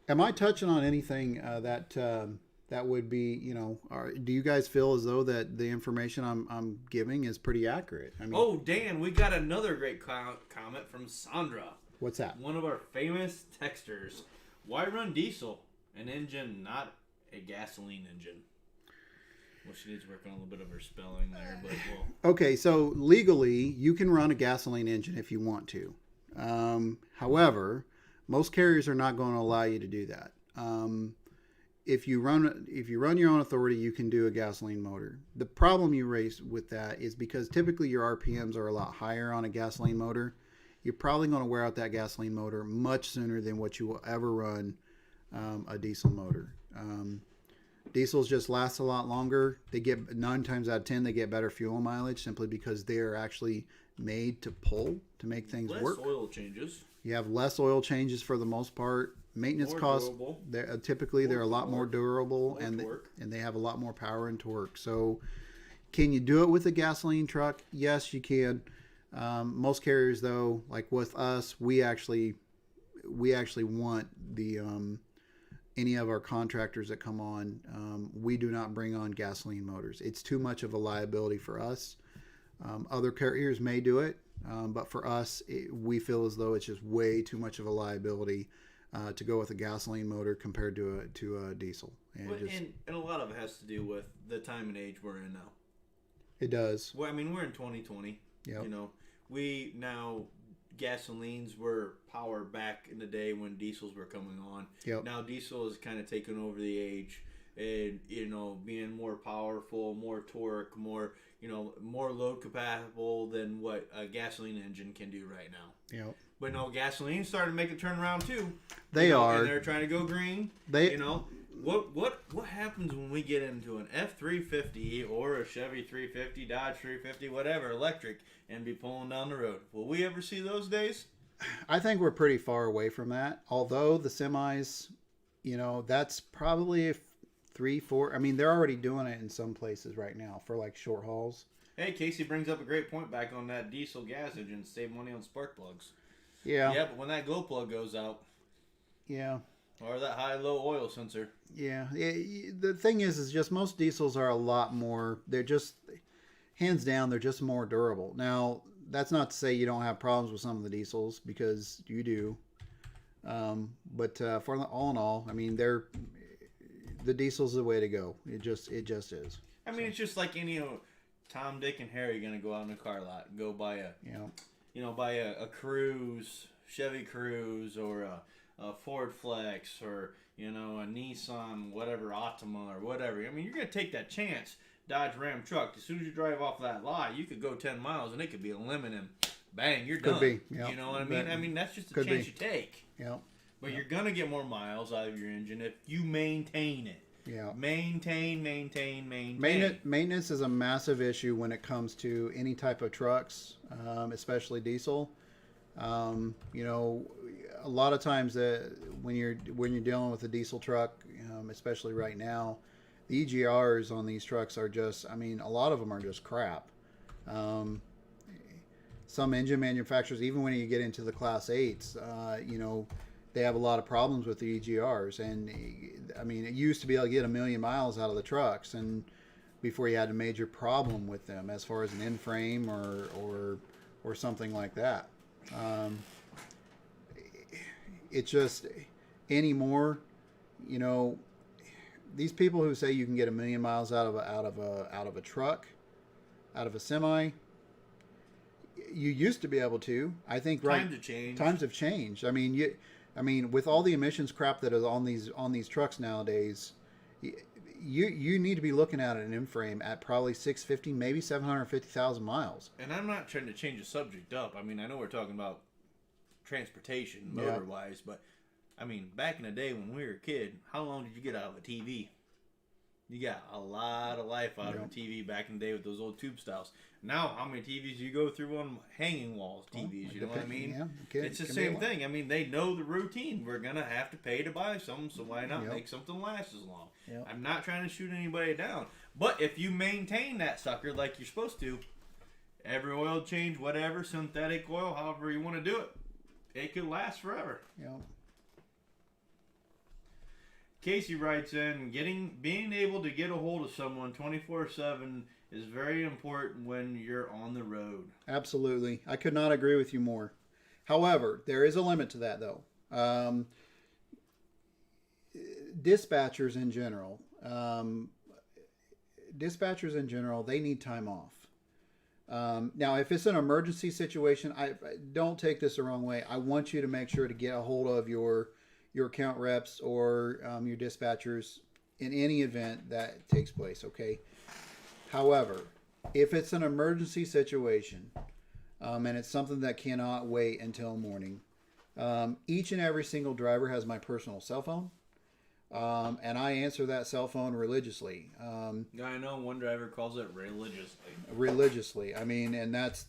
am I touching on anything that would be, do you guys feel as though that the information I'm giving is pretty accurate? I mean, oh, Dan, we got another great comment from Sandra. What's that? One of our famous texters. Why run diesel? An engine, not a gasoline engine. Well, she needs to work on a little bit of her spelling there, but Okay, so legally, you can run a gasoline engine if you want to. However, most carriers are not going to allow you to do that. If you run your own authority, you can do a gasoline motor. The problem you raise with that is because typically your RPMs are a lot higher on a gasoline motor. You're probably going to wear out that gasoline motor much sooner than what you will ever run a diesel motor. Diesels just last a lot longer. They get 9 times out of 10 they get better fuel mileage simply because they are actually made to pull to make things work. Less oil changes. You have less oil changes for the most part. Maintenance costs, typically they're a lot more durable and they have a lot more power and torque. So can you do it with a gasoline truck? Yes, you can. Most carriers though, like with us, we actually want the any of our contractors that come on, we do not bring on gasoline motors. It's too much of a liability for us. Other carriers may do it, but for us, we feel as though it's just way too much of a liability to go with a gasoline motor compared to a diesel. And a lot of it has to do with the time and age we're in now. It does. Well, I mean, we're in 2020. Yep. We now gasolines were power back in the day when diesels were coming on. Yep. Now diesel is kind of taken over the age, and being more powerful, more torque, more more load compatible than what a gasoline engine can do right now. Yep. But no, gasoline's starting to make a turnaround too. They are. And they're trying to go green. What happens when we get into an F-350 or a Chevy 350, Dodge 350, whatever, electric, and be pulling down the road? Will we ever see those days? I think we're pretty far away from that. Although the semis, that's probably 3-4. I mean, they're already doing it in some places right now for like short hauls. Hey, Casey brings up a great point back on that diesel gas engine. Save money on spark plugs. Yeah. Yeah, but when that glow plug goes out, Yeah. or that high-low oil sensor, Yeah. The thing is just most diesels are a lot more. They're just hands down. They're just more durable. Now, that's not to say you don't have problems with some of the diesels because you do. But for all in all, I mean, the diesel's the way to go. It just is. I mean, it's just like any Tom, Dick, and Harry gonna go out in a car lot and go buy buy a Cruze, Chevy Cruze, or a Ford Flex, or a Nissan, whatever, Optima, or whatever. I mean, you're gonna take that chance. Dodge Ram truck. As soon as you drive off that lot, you could go 10 miles and it could be a lemon and bang, you're done. Could be. Yeah. You know what I mean? I mean, that's just a Could chance be. you take. Yeah. But you're gonna get more miles out of your engine if you maintain it. Yeah. Maintain. Maintenance is a massive issue when it comes to any type of trucks, especially diesel. A lot of times when you're dealing with a diesel truck, especially right now, the EGRs on these trucks are just, I mean, a lot of them are just crap. Some engine manufacturers, even when you get into the Class 8s, they have a lot of problems with the EGRs. And I mean, it used to be able to get 1 million miles out of the trucks, and before you had a major problem with them as far as an end frame or something like that. It's just anymore, these people who say you can get 1 million miles out of a truck, out of a semi, you used to be able to. I think times have changed. I mean, with all the emissions crap that is on these trucks nowadays, you need to be looking at an M-frame at probably 650, maybe 750,000 miles. And I'm not trying to change the subject up. I mean, I know we're talking about transportation, motor-wise, but I mean, back in the day when we were a kid, how long did you get out of a TV? You got a lot of life out of a TV back in the day with those old tube styles. Now, how many TVs do you go through on hanging walls TVs? You know what I mean? Yeah, it's the same thing. I mean, they know the routine. We're going to have to pay to buy some, so why not make something last as long? Yep. I'm not trying to shoot anybody down. But if you maintain that sucker like you're supposed to, every oil change, whatever, synthetic oil, however you want to do it, it could last forever. Yeah. Casey writes in, being able to get a hold of someone 24/7 is very important when you're on the road. Absolutely. I could not agree with you more. However, there is a limit to that, though. Dispatchers in general, they need time off. Now, if it's an emergency situation, I don't take this the wrong way. I want you to make sure to get a hold of your account reps or your dispatchers in any event that takes place, okay? However, if it's an emergency situation and it's something that cannot wait until morning, each and every single driver has my personal cell phone, and I answer that cell phone religiously. I know one driver calls it religiously. Religiously. I mean, and that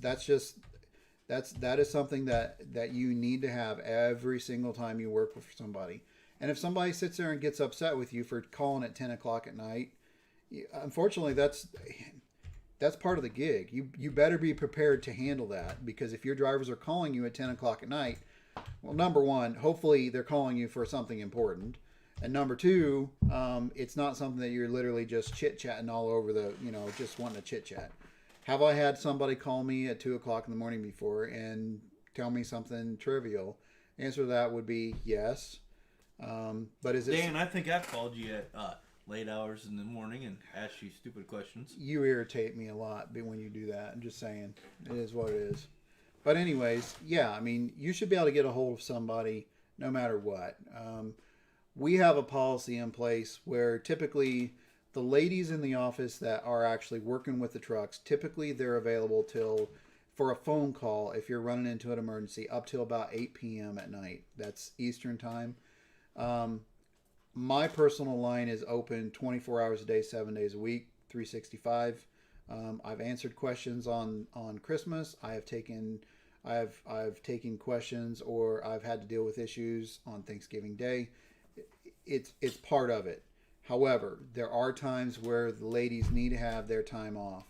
is something that you need to have every single time you work with somebody. And if somebody sits there and gets upset with you for calling at 10 o'clock at night, unfortunately, that's part of the gig. You better be prepared to handle that, because if your drivers are calling you at 10 o'clock at night, well, number one, hopefully they're calling you for something important. And number two, it's not something that you're literally just chit-chatting all over just wanting to chit-chat. Have I had somebody call me at 2 o'clock in the morning before and tell me something trivial? Answer to that would be yes. But is it... Dan, I think I've called you at late hours in the morning and asked you stupid questions. You irritate me a lot when you do that. I'm just saying. It is what it is. But anyways, yeah, I mean, you should be able to get a hold of somebody no matter what. We have a policy in place where typically the ladies in the office that are actually working with the trucks, typically they're available for a phone call if you're running into an emergency up till about 8 p.m. at night. That's Eastern time. My personal line is open 24 hours a day, 7 days a week, 365. I've answered questions on Christmas. I've taken questions, or I've had to deal with issues on Thanksgiving Day. It's part of it. However, there are times where the ladies need to have their time off.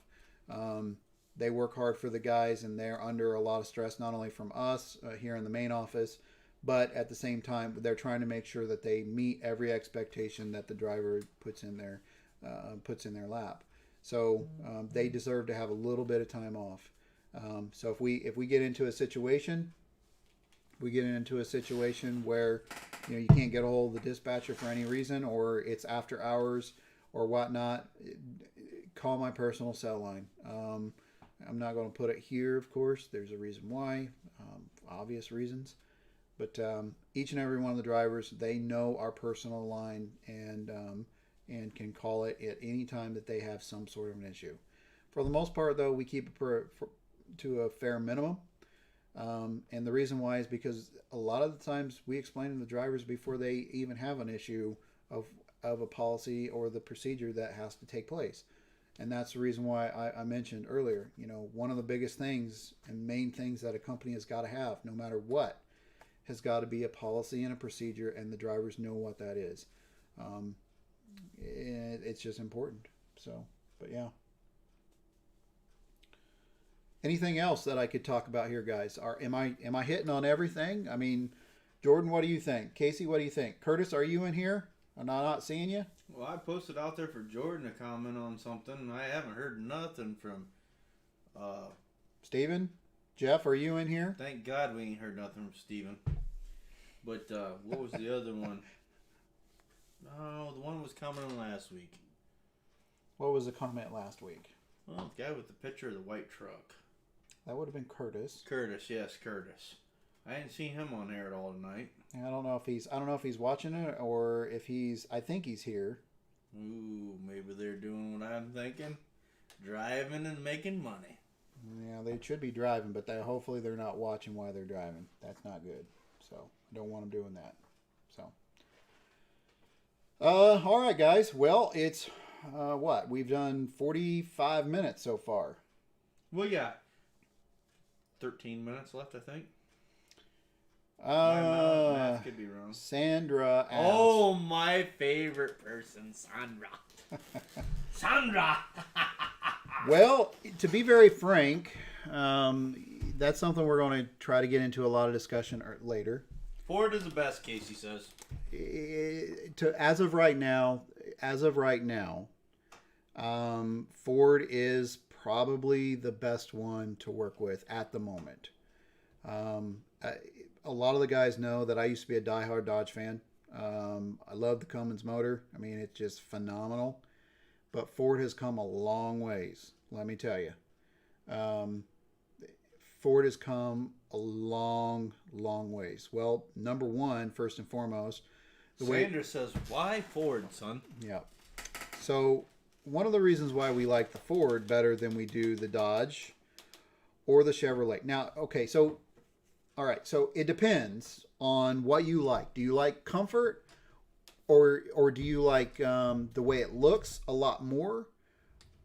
They work hard for the guys, and they're under a lot of stress, not only from us here in the main office, but at the same time, they're trying to make sure that they meet every expectation that the driver puts in their lap. So they deserve to have a little bit of time off. So if we get into a situation, where you can't get a hold of the dispatcher for any reason, or it's after hours or whatnot, call my personal cell line. I'm not going to put it here, of course. There's a reason why, obvious reasons. But each and every one of the drivers, they know our personal line and can call it at any time that they have some sort of an issue. For the most part, though, we keep it to a fair minimum. And the reason why is because a lot of the times we explain to the drivers before they even have an issue of a policy or the procedure that has to take place. And that's the reason why I mentioned earlier, one of the biggest things and main things that a company has got to have, no matter what, has got to be a policy and a procedure, and the drivers know what that is. It's just important. So, but yeah. Anything else that I could talk about here, guys? Am I hitting on everything? I mean, Jordan, what do you think? Casey, what do you think? Curtis, are you in here? Am I not seeing you? Well, I posted out there for Jordan to comment on something, and I haven't heard nothing from. Steven? Jeff, are you in here? Thank God we ain't heard nothing from Steven. But what was the other one? No, the one was commenting last week. What was the comment last week? Well, the guy with the picture of the white truck. That would have been Curtis. Curtis, yes, Curtis. I hadn't seen him on there at all tonight. I don't know if he's watching it or if I think he's here. Ooh, maybe they're doing what I'm thinking. Driving and making money. Yeah, they should be driving, but hopefully they're not watching while they're driving. That's not good. So, I don't want them doing that. So. All right, guys. Well, it's, what? We've done 45 minutes so far. We got 13 minutes left, I think. My math could be wrong. Sandra asked. Oh, my favorite person, Sandra. Sandra! Well, to be very frank, that's something we're going to try to get into a lot of discussion later. Ford is the best, Casey says. As of right now, Ford is probably the best one to work with at the moment. A lot of the guys know that I used to be a diehard Dodge fan. I love the Cummins motor. I mean, it's just phenomenal. But Ford has come a long ways, let me tell you. Ford has come a long, long ways. Well, number one, first and foremost, Sandra says, why Ford, son? Yeah. So one of the reasons why we like the Ford better than we do the Dodge or the Chevrolet. Now, okay, so, all right, so it depends on what you like. Do you like comfort or do you like the way it looks a lot more?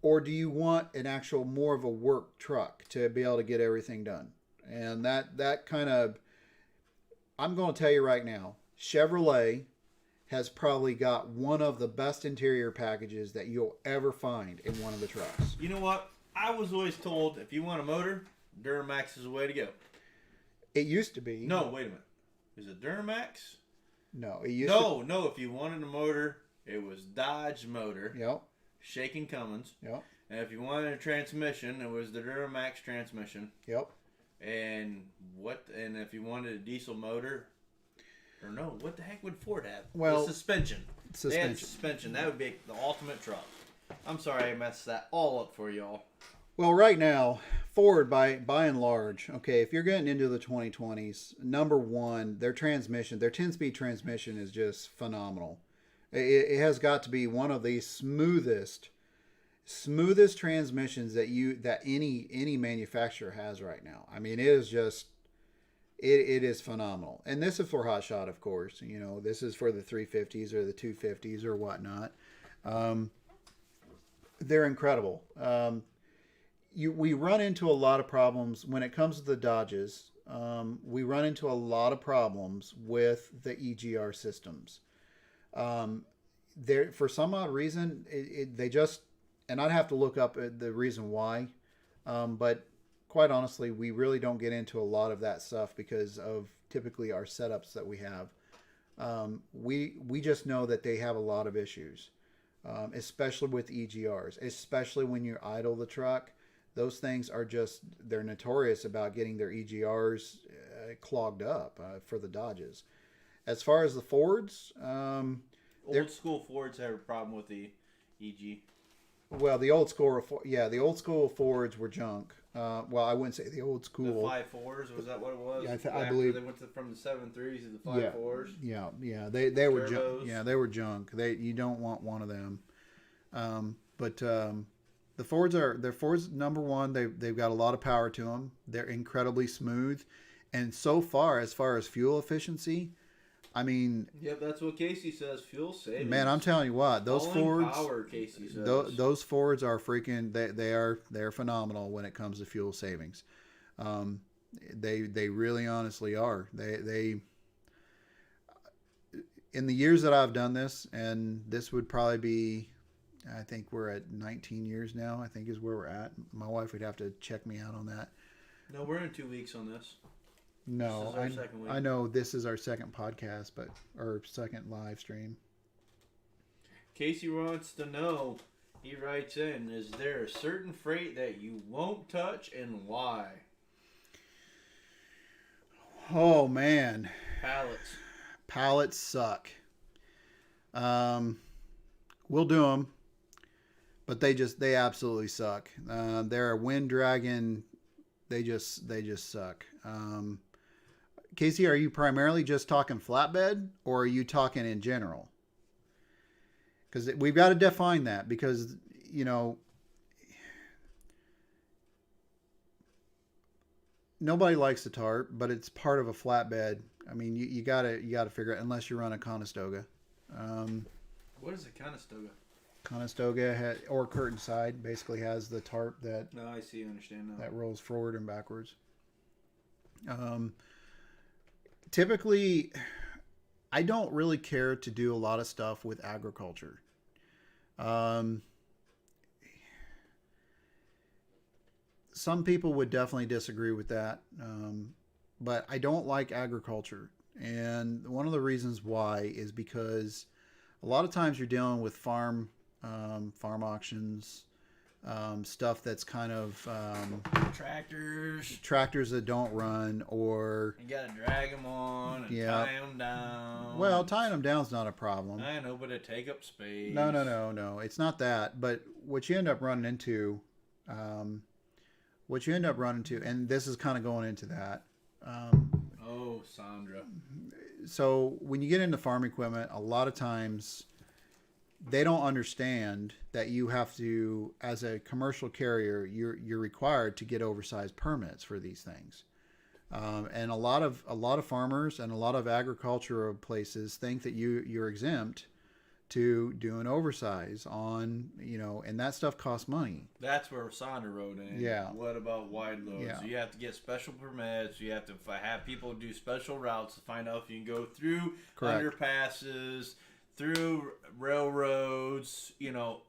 Or do you want an actual more of a work truck to be able to get everything done? And that kind of, I'm going to tell you right now, Chevrolet has probably got one of the best interior packages that you'll ever find in one of the trucks. You know what? I was always told if you want a motor, Duramax is the way to go. It used to be. No, wait a minute. Is it Duramax? No, it used to. No, if you wanted a motor, it was Dodge motor. Yep. Shaking Cummins. Yep. And if you wanted a transmission, it was the Duramax transmission. Yep. And if you wanted a diesel motor, or no, what the heck would Ford have? Well, the suspension. They had suspension. That would be the ultimate truck. I'm sorry I messed that all up for y'all. Well, right now, Ford, by and large, okay, if you're getting into the 2020s, number one, their 10-speed transmission is just phenomenal. It has got to be one of the smoothest transmissions that any manufacturer has right now. I mean, it is just, it is phenomenal. And this is for hot shot, of course. You know, this is for the 350s or the 250s or whatnot. They're incredible. We run into a lot of problems when it comes to the Dodges. We run into a lot of problems with the EGR systems. For some odd reason, they just, and I'd have to look up the reason why, But quite honestly, we really don't get into a lot of that stuff because of typically our setups that we have. We just know that they have a lot of issues, especially with EGRs, especially when you idle the truck. Those things are just, they're notorious about getting their EGRs clogged up for the Dodges. As far as the Fords, Old school Fords have a problem with the EG. well, the old school, the old school Fords were junk. Well, I wouldn't say the old The school. 5.4s, was that what it was? Yeah, I After believe- they went from the 7.3s to the Yeah. 5.4s. Yeah, they were junk. Turbos. Yeah, they were junk. You don't want one of them. But the Fords number one. They've got a lot of power to them. They're incredibly smooth, and so far as fuel efficiency, I mean, Yep, that's what Casey says. Fuel savings. man, I'm telling you what, those Falling Fords, power, Casey says. those Fords are freaking. They're phenomenal when it comes to fuel savings. They really honestly are. They in the years that I've done this, and this would probably be, I think we're at 19 years now, I think is where we're at. My wife would have to check me out on that. No, we're in 2 weeks on this. No, This is our second week. I know this is our second podcast, or second live stream. Casey wants to know, he writes in, is there a certain freight that you won't touch and why? Oh man, Pallets. pallets suck. We'll do them, but they absolutely suck. They're a wind dragon. They just suck. Casey, are you primarily just talking flatbed, or are you talking in general? Because we've got to define that, because nobody likes the tarp, but it's part of a flatbed. I mean, you gotta figure it, unless you run a Conestoga. What is a Conestoga? Conestoga or curtain side basically has the tarp that No, I see, I understand now. rolls forward and backwards. Typically, I don't really care to do a lot of stuff with agriculture. Some people would definitely disagree with that, but I don't like agriculture. And one of the reasons why is because a lot of times you're dealing with farm auctions, stuff that's kind of tractors that don't run, or You gotta drag them on and Yeah. tie them down. well, tying them down is not a problem. I know, but it take up space. No, it's not that. But what you end up running into, and this is kind of going into that. Oh, Sandra. So when you get into farm equipment, a lot of times they don't understand that you have to, as a commercial carrier, you're required to get oversized permits for these things. And a lot of farmers and a lot of agricultural places think that you're exempt to do an oversize on, and that stuff costs money. That's where Sandra wrote in. Yeah. What about wide loads? Yeah. You have to get special permits. You have to have people do special routes to find out if you can go through Correct. underpasses, through railroads,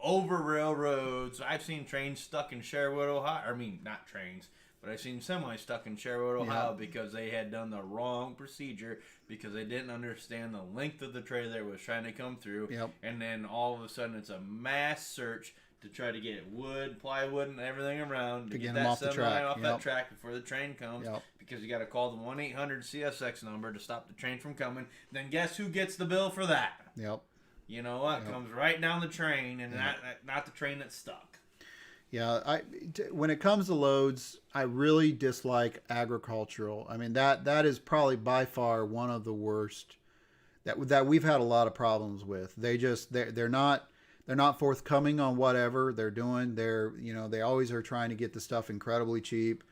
over railroads. I've seen trains stuck in Sherwood, Ohio. I mean, not trains, but I've seen semis stuck in Sherwood, Ohio because they had done the wrong procedure, because they didn't understand the length of the trailer that was trying to come through. Yep. And then all of a sudden it's a mass search to try to get wood, plywood, and everything around to get get 'em that off the semi track. off Yep. that track before the train comes. Yep. Because you got to call the 1-800-CSX number to stop the train from coming. Then guess who gets the bill for that? Yep. You know what? Yep. Comes right down the train, and not the train that's stuck. Yeah, when it comes to loads, I really dislike agricultural. I mean, that is probably by far one of the worst that we've had a lot of problems with. They're not forthcoming on whatever they're doing. They always are trying to get the stuff incredibly cheap.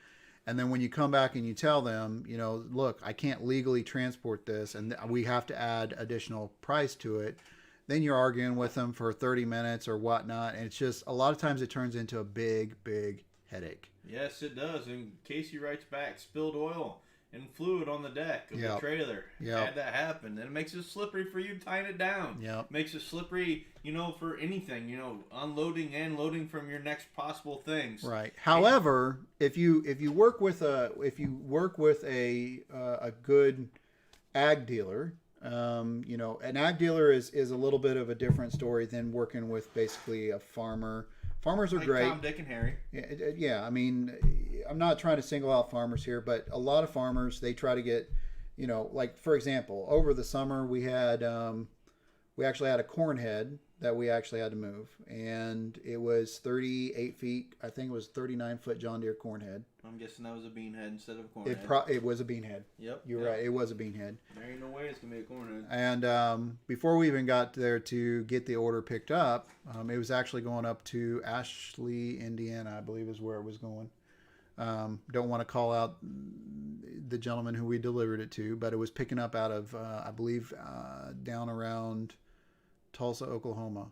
And then when you come back and you tell them, look, I can't legally transport this, and we have to add additional price to it, then you're arguing with them for 30 minutes or whatnot. And it's just, a lot of times it turns into a big, big headache. Yes, it does. And Casey writes back, spilled oil. and fluid on the deck of the Yep. trailer. Yep. Had that happen, then it makes it slippery for you tying it down. Yep. Makes it slippery, for anything, unloading and loading from your next possible things. Right. However, if you work with a good ag dealer, an ag dealer is a little bit of a different story than working with basically a farmer. Farmers are Like great. Tom, Dick, and Harry. Yeah. I mean, I'm not trying to single out farmers here, but a lot of farmers, they try to get, like for example, over the summer we actually had a corn head that we actually had to move, and it was 38 feet. I think it was 39-foot John Deere corn head. I'm guessing that was a bean head instead of a corn It head. it was a bean head. Yep. You're right. It was a bean head. There ain't no way it's going to be a corn head. And before we even got there to get the order picked up, it was actually going up to Ashley, Indiana, I believe is where it was going. Don't want to call out the gentleman who we delivered it to, but it was picking up out of, I believe, down around Tulsa, Oklahoma.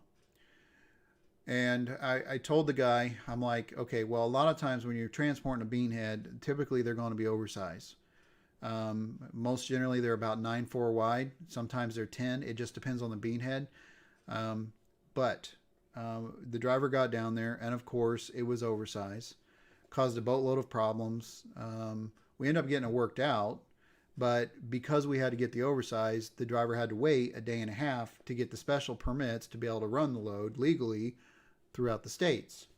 And I told the guy, I'm like, okay, well, a lot of times when you're transporting a bean head, typically they're going to be oversized. Most generally, they're about 9.4 wide. Sometimes they're 10. It just depends on the bean head. But the driver got down there, and of course, it was oversized. Caused a boatload of problems. We ended up getting it worked out. But because we had to get the oversized, the driver had to wait a day and a half to get the special permits to be able to run the load legally throughout the states.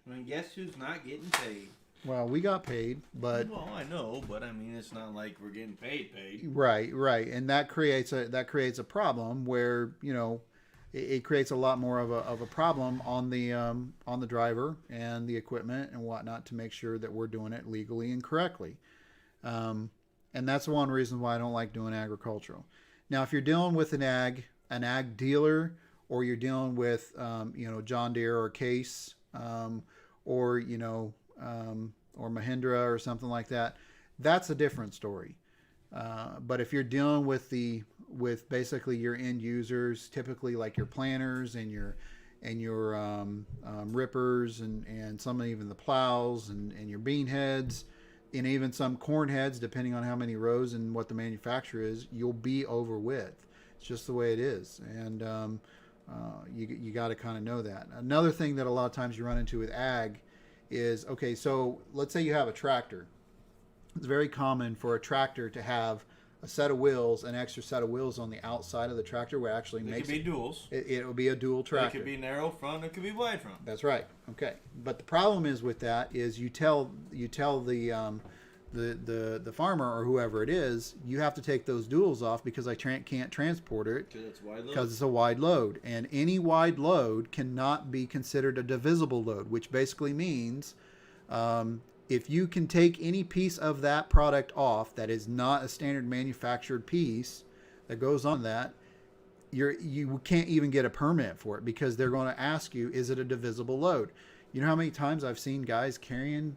I mean, guess who's not getting paid? Well, we got paid, but Well, I know, but I mean, it's not like we're getting paid. right, and that creates a problem where it creates a lot more of a problem on the driver and the equipment and whatnot to make sure that we're doing it legally and correctly. And that's one reason why I don't like doing agricultural. Now, if you're dealing with an ag dealer, or you're dealing with John Deere or Case, or Mahindra or something like that, that's a different story. But if you're dealing with basically your end users, typically like your planters and your rippers and some even the plows and your bean heads, and even some corn heads, depending on how many rows and what the manufacturer is, you'll be over width. It's just the way it is, and you got to kind of know that. Another thing that a lot of times you run into with ag is, okay, so let's say you have a tractor. It's very common for a tractor to have a set of wheels, an extra set of wheels on the outside of the tractor, where actually It makes could be duals. it will be a dual It tractor. could be narrow front. It could be wide front. That's right. Okay, but the problem is with that is you tell the farmer or whoever it is, you have to take those duals off because I can't transport it Because it's wide load. because it's a wide load, and any wide load cannot be considered a divisible load, which basically means if you can take any piece of that product off that is not a standard manufactured piece that goes on that, you can't even get a permit for it because they're going to ask you, is it a divisible load? You know how many times I've seen guys carrying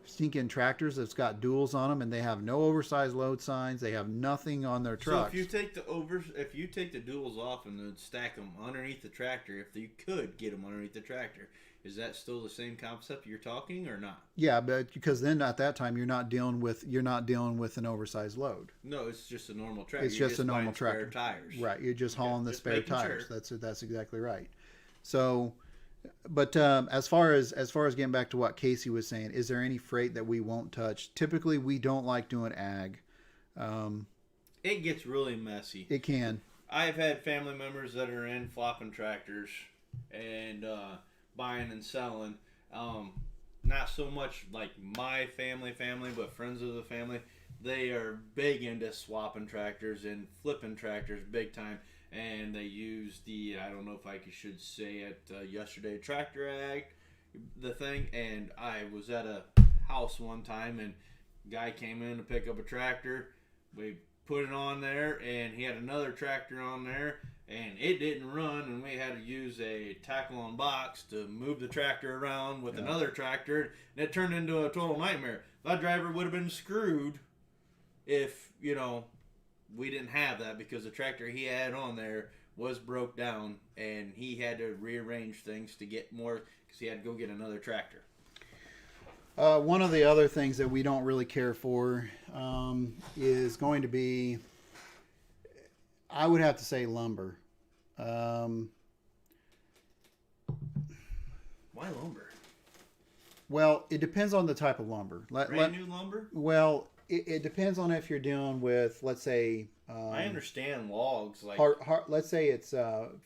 stinking tractors that's got duals on them and they have no oversized load signs, they have nothing on their trucks. So if you take the duals off and then stack them underneath the tractor, if you could get them underneath the tractor, is that still the same concept you're talking or not? Yeah, but because then at that time you're not dealing with an oversized load. No, it's just a normal tractor. It's You're just a normal buying spare tractor. tires. Right, you're just hauling the just spare making tires. sure. That's exactly right. So, but as far as getting back to what Casey was saying, is there any freight that we won't touch? Typically, we don't like doing ag. It gets really messy. It can. I've had family members that are in flopping tractors and buying and selling. Not so much like my family, but friends of the family. They are big into swapping tractors and flipping tractors big time. And they use I don't know if I should say it, yesterday Tractor Ag, the thing. And I was at a house one time and a guy came in to pick up a tractor. We put it on there and he had another tractor on there and it didn't run, and we had to use a tackle on box to move the tractor around with another tractor, and it turned into a total nightmare. That driver would have been screwed if we didn't have that, because the tractor he had on there was broke down and he had to rearrange things to get more, because he had to go get another tractor. One of the other things that we don't really care for is going to be, I would have to say, lumber. Um, Why lumber? well, it depends on the type of lumber. Brand new lumber? Well, it depends on if you're dealing with, let's say, I understand logs, like let's say it's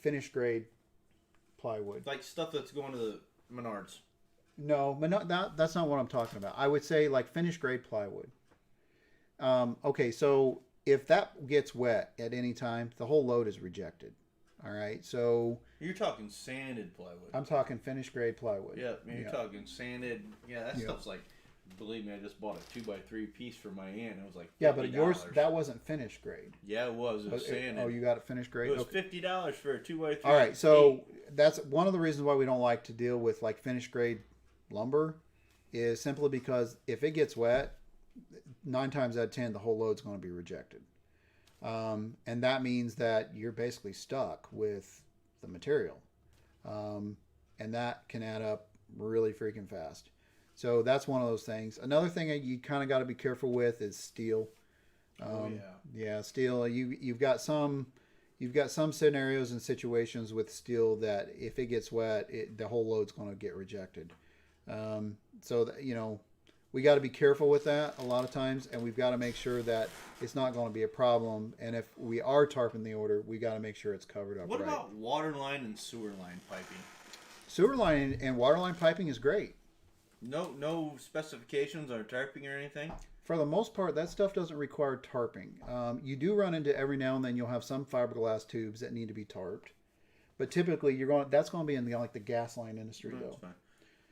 finished grade plywood. like stuff that's going to the Menards. No, but that's not what I'm talking about. I would say like finished grade plywood. Okay, so if that gets wet at any time, the whole load is rejected. All right, so You're talking sanded plywood. I'm talking finished grade plywood. Yeah, you're Yeah. talking sanded. Yeah, that Yeah. stuff's like. Believe me, I just bought a 2x3 piece for my aunt. It was like $50. Yeah, but yours that wasn't finished grade. Yeah, it was. It was sanded. Oh, you got it finished grade. It was Okay. $50 for a 2x3. All right, so that's one of the reasons why we don't like to deal with like finished grade lumber, is simply because if it gets wet, 9 times out of 10 the whole load's going to be rejected, and that means that you're basically stuck with the material, and that can add up really freaking fast. So that's one of those things. Another thing that you kind of got to be careful with is steel. Yeah, steel. You've got some scenarios and situations with steel that if it gets wet, the whole load's going to get rejected. So that, we got to be careful with that a lot of times, and we've got to make sure that it's not going to be a problem. And if we are tarping the order, we got to make sure it's covered up. What right. about water line and sewer line piping? Sewer line and water line piping is great. No specifications or tarping or anything. For the most part, that stuff doesn't require tarping. You do run into every now and then you'll have some fiberglass tubes that need to be tarped, but typically that's going to be in the gas line industry That's though. fine.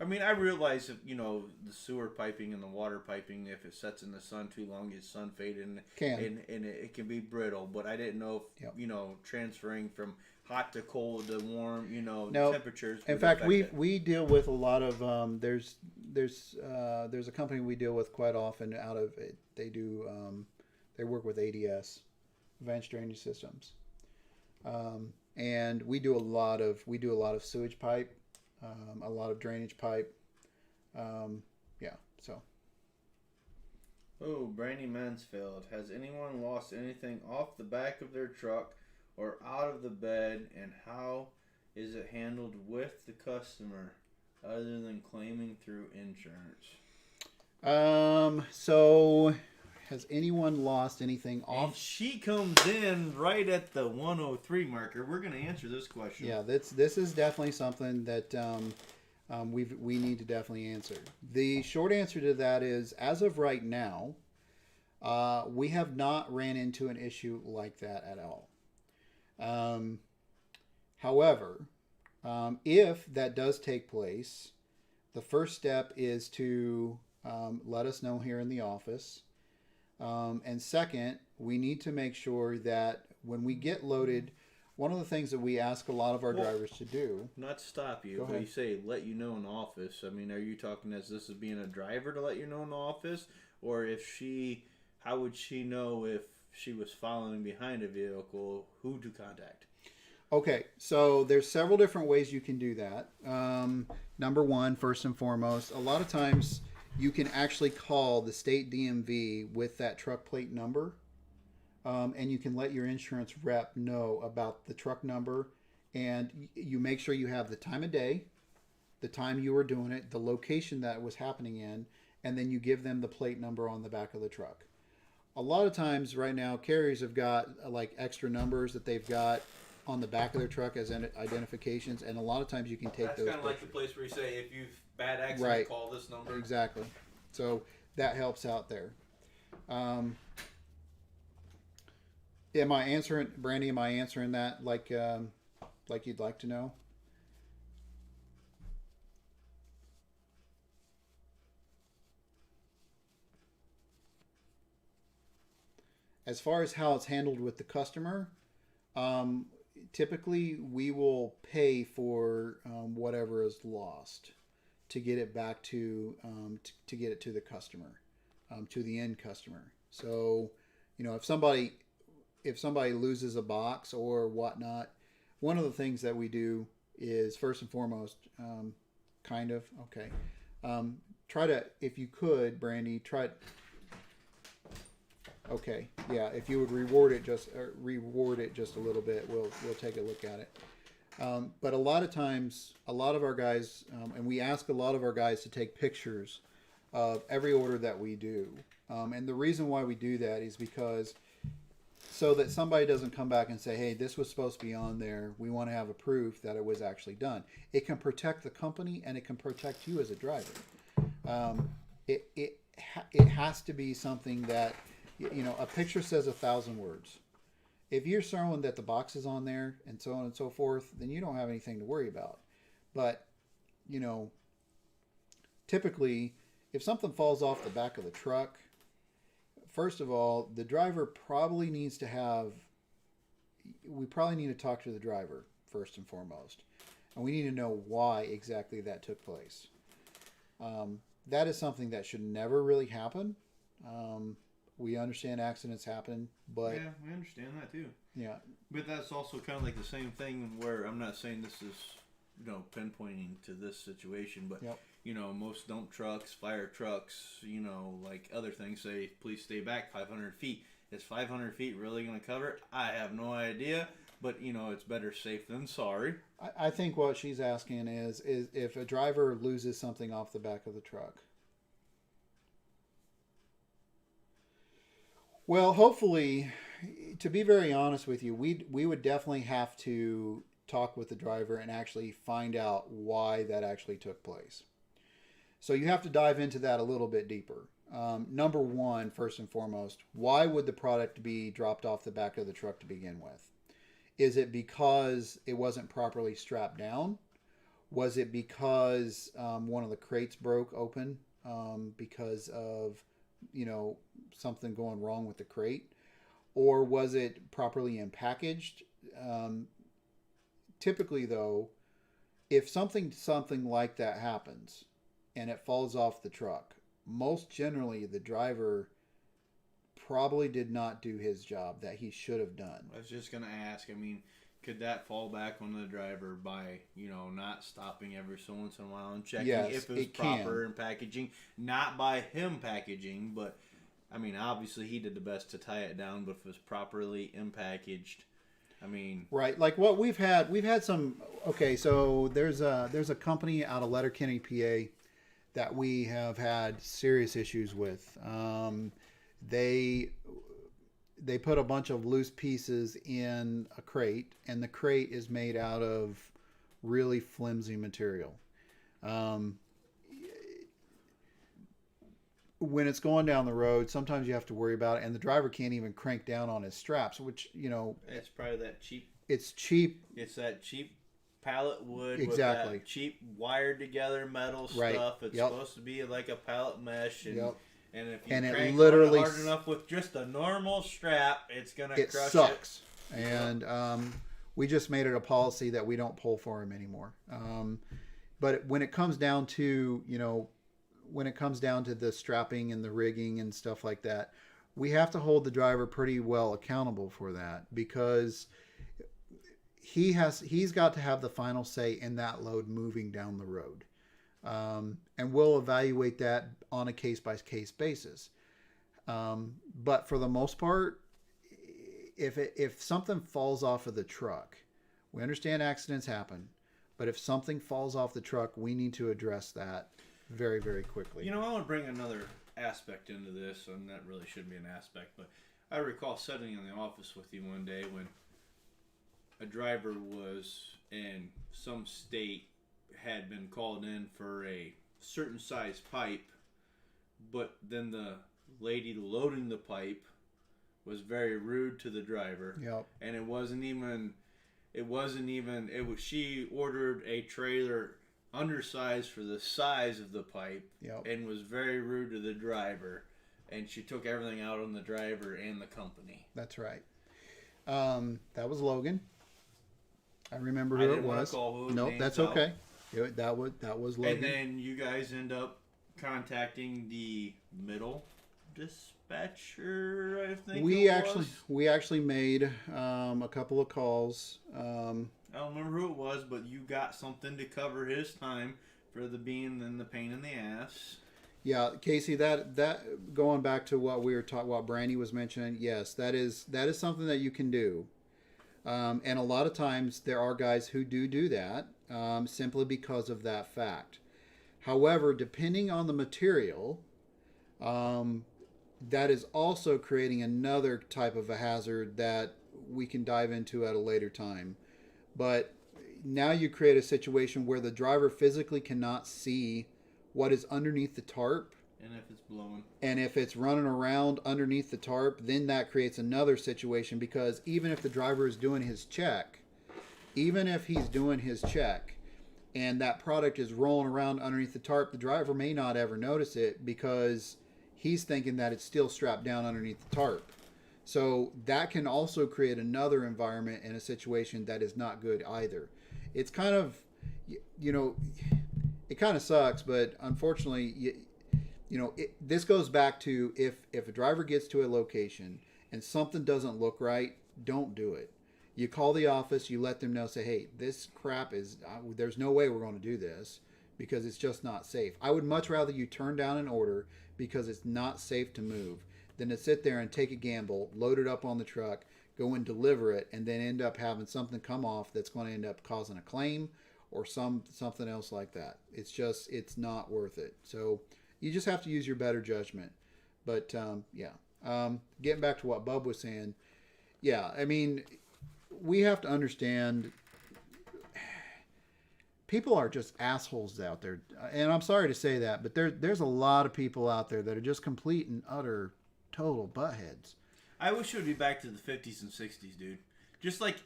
I mean, I realize if the sewer piping and the water piping, if it sets in the sun too long, it's sun faded and it can be brittle. But I didn't know if Yep. transferring from hot to cold to warm, No. temperatures. In would fact, affect we deal with a lot of there's a company we deal with quite often out of it. They work with ADS, Advanced Drainage Systems, and we do a lot of sewage pipe, a lot of drainage pipe. So Oh, Brandy Mansfield. Has anyone lost anything off the back of their truck or out of the bed, and how is it handled with the customer other than claiming through insurance? So has anyone lost anything And off? she comes in right at the 103 marker. We're going to answer this question. Yeah, this is definitely something that we need to definitely answer. The short answer to that is, as of right now, we have not ran into an issue like that at all. However, if that does take place, the first step is to let us know here in the office. And second, we need to make sure that when we get loaded, one of the things that we ask a lot of our drivers to do. Not to stop you, Go but ahead. you say let you know in the office. I mean, are you talking as this is being a driver to let you know in the office? Or how would she know if she was following behind a vehicle, who to contact? Okay, so there's several different ways you can do that. Number one, first and foremost, a lot of times you can actually call the state DMV with that truck plate number, and you can let your insurance rep know about the truck number, and you make sure you have the time of day, the time you were doing it, the location that it was happening in, and then you give them the plate number on the back of the truck. A lot of times right now, carriers have got like extra numbers that they've got on the back of their truck as identifications, and a lot of times you can take That's those kind of like the pictures. place where you say if you've bad accident, Right. call this number. Exactly. So that helps out there. Am I answering, Brandy? Am I answering that like you'd like to know? As far as how it's handled with the customer, typically we will pay for whatever is lost to get it back to get it to the customer, to the end customer. So, if somebody loses a box or whatnot, one of the things that we do is first and foremost, try to, if you could, Brandy, try. Okay, yeah, if you would reward it just a little bit, we'll take a look at it. But a lot of times, a lot of our guys, and we ask a lot of our guys to take pictures of every order that we do. And the reason why we do that is because so that somebody doesn't come back and say, hey, this was supposed to be on there. We want to have a proof that it was actually done. It can protect the company and it can protect you as a driver. It has to be something that, a picture says 1,000 words. If you're showing that the box is on there and so on and so forth, then you don't have anything to worry about. But, typically, if something falls off the back of the truck, first of all, the driver probably needs to we probably need to talk to the driver first and foremost. And we need to know why exactly that took place. That is something that should never really happen. We understand accidents happen, but yeah, we understand that too. Yeah, but that's also kind of like the same thing where I'm not saying this is, pinpointing to this situation, but yep. Most dump trucks, fire trucks, like other things say, please stay back 500 feet. Is 500 feet really going to cover it? I have no idea, but it's better safe than sorry. I think what she's asking is if a driver loses something off the back of the truck. Well, hopefully, to be very honest with you, we would definitely have to talk with the driver and actually find out why that actually took place. So you have to dive into that a little bit deeper. Number one, first and foremost, why would the product be dropped off the back of the truck to begin with? Is it because it wasn't properly strapped down? Was it because one of the crates broke open because of something going wrong with the crate? Or was it properly packaged? Typically, though, if something like that happens and it falls off the truck, most generally the driver probably did not do his job that he should have done. I was just going to ask, could that fall back on the driver by, not stopping every so once in a while and checking if it was proper in packaging? Not by him packaging, but, obviously he did the best to tie it down, but if it was properly packaged, Right, like what we've had some, okay, so there's a company out of Letterkenny, PA, that we have had serious issues with. They put a bunch of loose pieces in a crate, and the crate is made out of really flimsy material. When it's going down the road, sometimes you have to worry about it, and the driver can't even crank down on his straps, which, it's probably that cheap. It's cheap. It's that cheap pallet wood exactly. with that cheap wired together metal right. stuff. It's yep. supposed to be like a pallet mesh, and yep. and if you and crank it literally on it hard enough with just a normal strap, it's gonna crush it. It sucks. And we just made it a policy that we don't pull for him anymore. But when it comes down to the strapping and the rigging and stuff like that, we have to hold the driver pretty well accountable for that, because he's got to have the final say in that load moving down the road. And we'll evaluate that on a case-by-case basis. But for the most part, if something falls off of the truck, we understand accidents happen, but if something falls off the truck, we need to address that very, very quickly. I want to bring another aspect into this, and that really shouldn't be an aspect, but I recall sitting in the office with you one day when a driver was in some state, had been called in for a certain size pipe, but then the lady loading the pipe was very rude to the driver. Yep. And she ordered a trailer undersized for the size of the pipe. Yep. And was very rude to the driver, and she took everything out on the driver and the company. That's right. That was Logan. I remember who it was. Nope, that's okay. That was Logan. And then you guys end up contacting the middle dispatcher, I think. We actually made a couple of calls. I don't remember who it was, but you got something to cover his time for the being and the pain in the ass. Yeah, Casey, that going back to what we were talking, what Brandy was mentioning, yes, that is something that you can do, and a lot of times there are guys who do that simply because of that fact. However, depending on the material, that is also creating another type of a hazard that we can dive into at a later time. But now you create a situation where the driver physically cannot see what is underneath the tarp. And if it's blowing. And if it's running around underneath the tarp, then that creates another situation, because even if the driver is doing his check, even if he's doing his check and that product is rolling around underneath the tarp, the driver may not ever notice it because he's thinking that it's still strapped down underneath the tarp. So that can also create another environment in a situation that is not good either. It's kind of, it kind of sucks, but unfortunately, this goes back to if a driver gets to a location and something doesn't look right, don't do it. You call the office, you let them know, say, hey, this crap is, there's no way we're going to do this because it's just not safe. I would much rather you turn down an order because it's not safe to move than to sit there and take a gamble, load it up on the truck, go and deliver it, and then end up having something come off that's going to end up causing a claim or something else like that. It's not worth it. So you just have to use your better judgment. But getting back to what Bub was saying, yeah, I mean, we have to understand people are just assholes out there. And I'm sorry to say that, but there's a lot of people out there that are just complete and utter total buttheads. I wish it would be back to the 50s and 60s, dude. Just like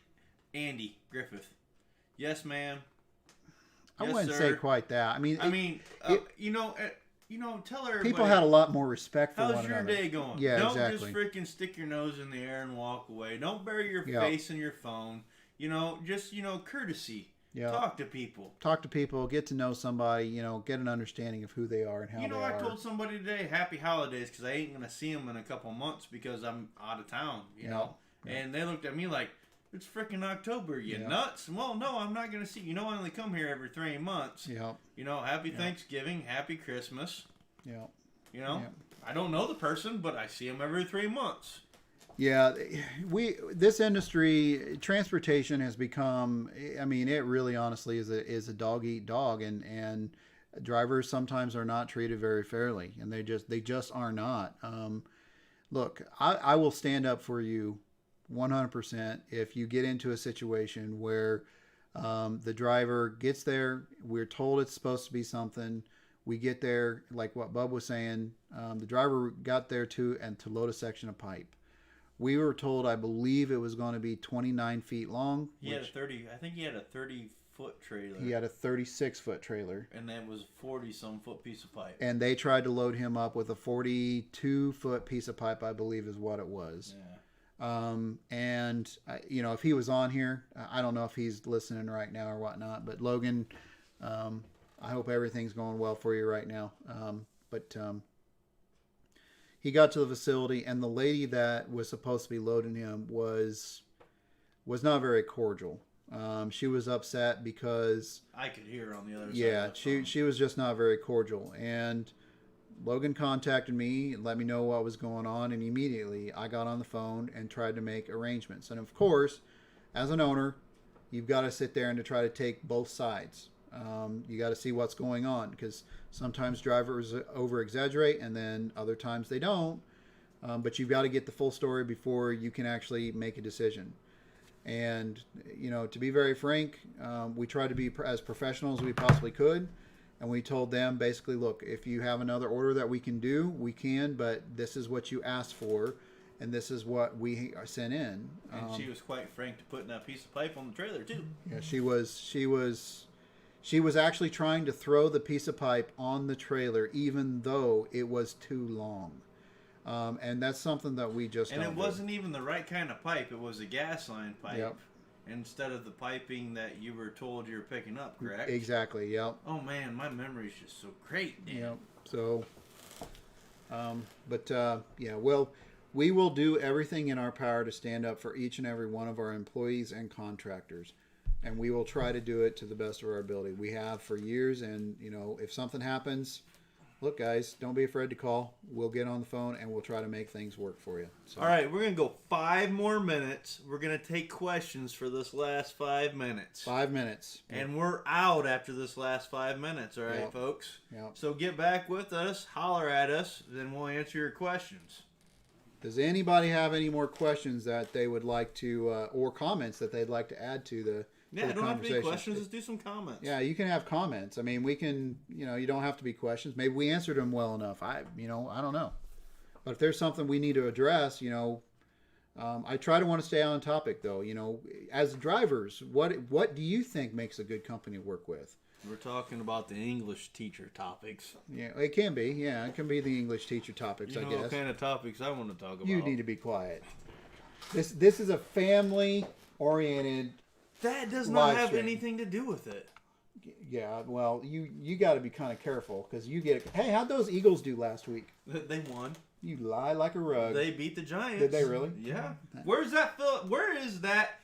Andy Griffith. Yes, ma'am. I Yes, wouldn't sir. say quite that. I mean, tell everybody. people had a lot more respect for How's one your another. day going? Yeah, Don't exactly. just freaking stick your nose in the air and walk away. Don't bury your Yeah. face in your phone. Just courtesy. Yeah. Talk to people. Talk to people, get to know somebody, get an understanding of who they are and how they I are. told somebody today, happy holidays, because I ain't going to see them in a couple months because I'm out of town, you know. Yeah. And they looked at me like, it's freaking October, you Yeah. nuts. Well, no, I'm not going to see you. I only come here every 3 months. Yeah. Happy Thanksgiving, happy Christmas. Yeah. Yeah. I don't know the person, but I see them every 3 months. Yeah, this industry, transportation has become, I mean, it really honestly is a dog eat dog, and drivers sometimes are not treated very fairly, and they just are not. Look, I will stand up for you 100% if you get into a situation where the driver gets there, we're told it's supposed to be something, we get there, like what Bub was saying, the driver got there to load a section of pipe. We were told, I believe it was going to be 29 feet long. I think he had a 30-foot trailer. He had a 36-foot trailer. And that was a 40-some foot piece of pipe. And they tried to load him up with a 42-foot piece of pipe, I believe is what it was. Yeah. If he was on here, I don't know if he's listening right now or whatnot, but Logan, I hope everything's going well for you right now. He got to the facility, and the lady that was supposed to be loading him was not very cordial. She was upset because I could hear her on the other side. yeah, of the phone. she was just not very cordial. And Logan contacted me and let me know what was going on, and immediately I got on the phone and tried to make arrangements. And of course, as an owner, you've got to sit there and to try to take both sides. You got to see what's going on, because sometimes drivers over exaggerate and then other times they don't. But you've got to get the full story before you can actually make a decision. And, to be very frank, we tried to be as professional as we possibly could. And we told them basically, look, if you have another order that we can do, we can, but this is what you asked for. And this is what we sent in. And she was quite frank to putting that piece of pipe on the trailer too. Yeah, she was actually trying to throw the piece of pipe on the trailer, even though it was too long. And that's something that we just And don't it wasn't even the right kind of pipe. It was a gas line pipe. Yep. Instead of the piping that you were told you were picking up, correct? Exactly, yep. Oh man, my memory's just so great, Dan. Yep. So, well, we will do everything in our power to stand up for each and every one of our employees and contractors. And we will try to do it to the best of our ability. We have for years, and if something happens, look, guys, don't be afraid to call. We'll get on the phone and we'll try to make things work for you. So, All right, we're going to go 5 more minutes. We're going to take questions for this last 5 minutes. 5 minutes. And we're out after this last 5 minutes, all right, Yep. folks? Yep. So get back with us, holler at us, then we'll answer your questions. Does anybody have any more questions that they would like to, or comments that they'd like to add to the Yeah, to it the don't have to be conversation? questions. Let's do some comments. Yeah, you can have comments. I mean, we can, you don't have to be questions. Maybe we answered them well enough. I don't know. But if there's something we need to address, I try to want to stay on topic though. As drivers, what do you think makes a good company to work with? We're talking about the English teacher topics. Yeah, it can be. Yeah, it can be the English teacher topics, You know I guess. what kind of topics I want to talk about. You need to be quiet. This is a family-oriented. That does not live have stream. anything to do with it. Yeah, well, you got to be kind of careful because you get. Hey, how'd those Eagles do last week? They won. You lie like a rug. They beat the Giants. Did they really? Yeah. Where is that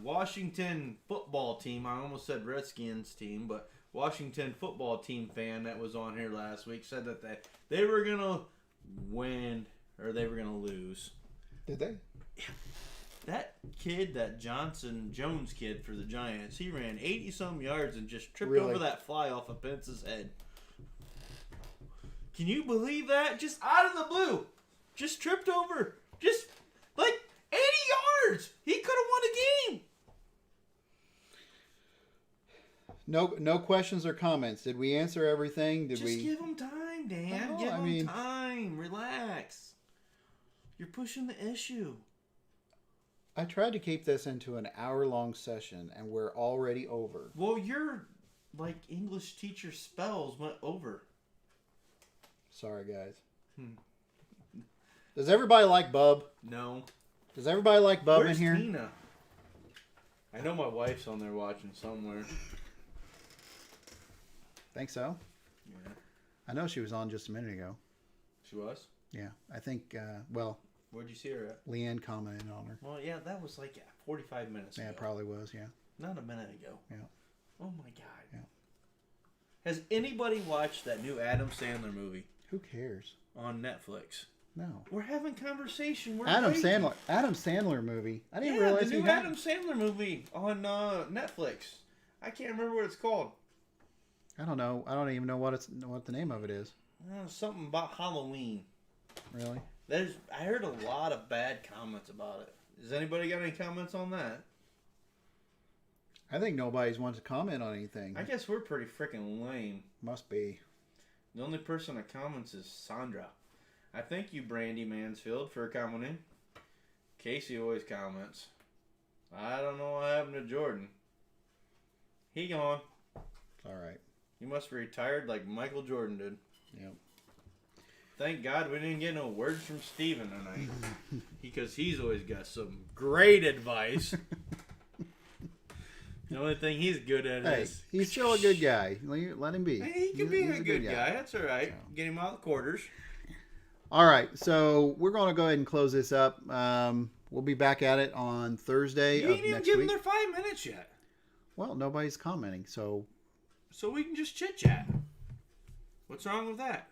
Washington football team? I almost said Redskins team, but Washington football team fan that was on here last week said that they were going to win or they were going to lose. Did they? That kid, that Jones kid for the Giants, he ran 80-some yards and just tripped Really? over that fly off of Pence's head. Can you believe that? Just out of the blue. Just tripped over. Just like 80 yards. He could have won a game. No questions or comments. Did we answer everything? Did Just we? give him time, Dan. No, give I him mean- time. Relax. You're pushing the issue. I tried to keep this into an hour-long session, and we're already over. Well, your English teacher spells went over. Sorry, guys. Does everybody like Bub? No. Does everybody like Bub Where's in here? Tina? I know my wife's on there watching somewhere. Think so? Yeah. I know she was on just a minute ago. She was? Yeah, I think. Where'd you see her at? Leanne commented on her. Well, yeah, that was 45 minutes Yeah, ago. it probably was. Yeah. Not a minute ago. Yeah. Oh my God. Yeah. Has anybody watched that new Adam Sandler movie Who cares? on Netflix? No. We're having conversation. We're Adam waiting. Sandler. Adam Sandler movie. I didn't Yeah, realize the he new had. Adam Sandler movie on Netflix. I can't remember what it's called. I don't know. I don't even know what the name of it is. Something about Halloween. Really? I heard a lot of bad comments about it. Has anybody got any comments on that? I think nobody's wants to comment on anything. I guess we're pretty freaking lame. Must be. The only person that comments is Sandra. I thank you, Brandy Mansfield, for commenting. Casey always comments. I don't know what happened to Jordan. He gone. It's all right. He must be retired like Michael Jordan did. Yep. Thank God we didn't get no words from Steven tonight. Because he's always got some great advice. The only thing he's good at Hey, is... he's still a good guy. Let him be. Hey, he can be a good guy. That's all right. Get him out of the quarters. All right, so we're going to go ahead and close this up. We'll be back at it on Thursday You of ain't even next give week. them their 5 minutes yet. Well, nobody's commenting, so So we can just chit-chat. What's wrong with that?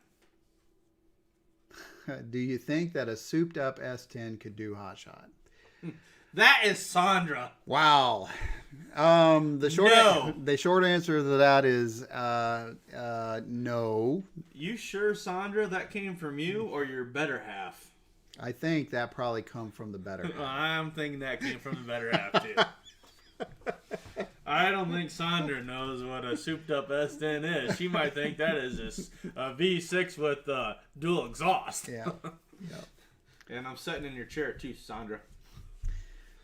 do you think that a souped-up S10 could do hot shot? That is Sandra. Wow. No. The short answer to that is no. You sure, Sandra, that came from you or your better half? I think that probably come from the better. I'm thinking that came from the better half, too. I don't think Sandra knows what a souped-up S10 is. She might think that is a V6 with dual exhaust. Yeah. And I'm sitting in your chair, too, Sandra.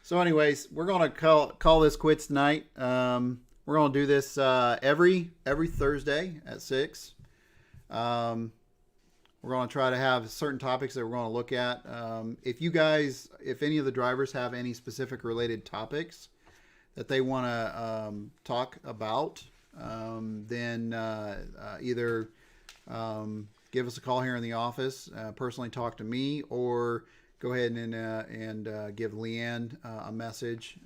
So, anyways, we're gonna call this quits tonight. We're gonna do this every Thursday at 6. We're gonna try to have certain topics that we're gonna look at. If any of the drivers have any specific related topics that they want to talk about, then either give us a call here in the office, personally talk to me, or go ahead and give Leanne a message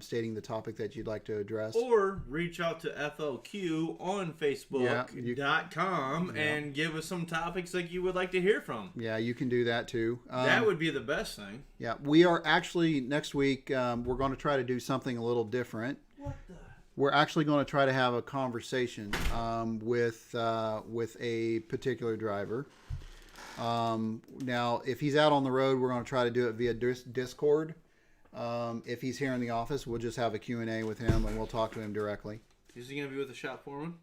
stating the topic that you'd like to address. Or reach out to FLQ on Facebook.com and give us some topics like you would like to hear from. Yeah, you can do that too. That would be the best thing. Yeah, we are actually next week. We're going to try to do something a little different. What the? We're actually going to try to have a conversation with a particular driver. Now, if he's out on the road, we're going to try to do it via Discord. If he's here in the office, we'll just have a Q&A with him and we'll talk to him directly. Is he going to be with the shop foreman?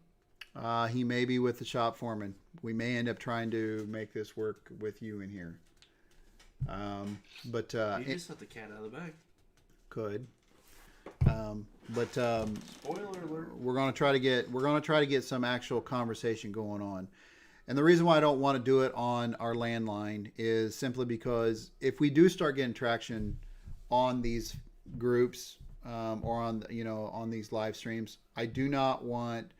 He may be with the shop foreman. We may end up trying to make this work with you in here. You just let the cat out of the bag. Could. Spoiler alert. We're going to try to get some actual conversation going on. And the reason why I don't want to do it on our landline is simply because if we do start getting traction on these groups or on these live streams, I do not want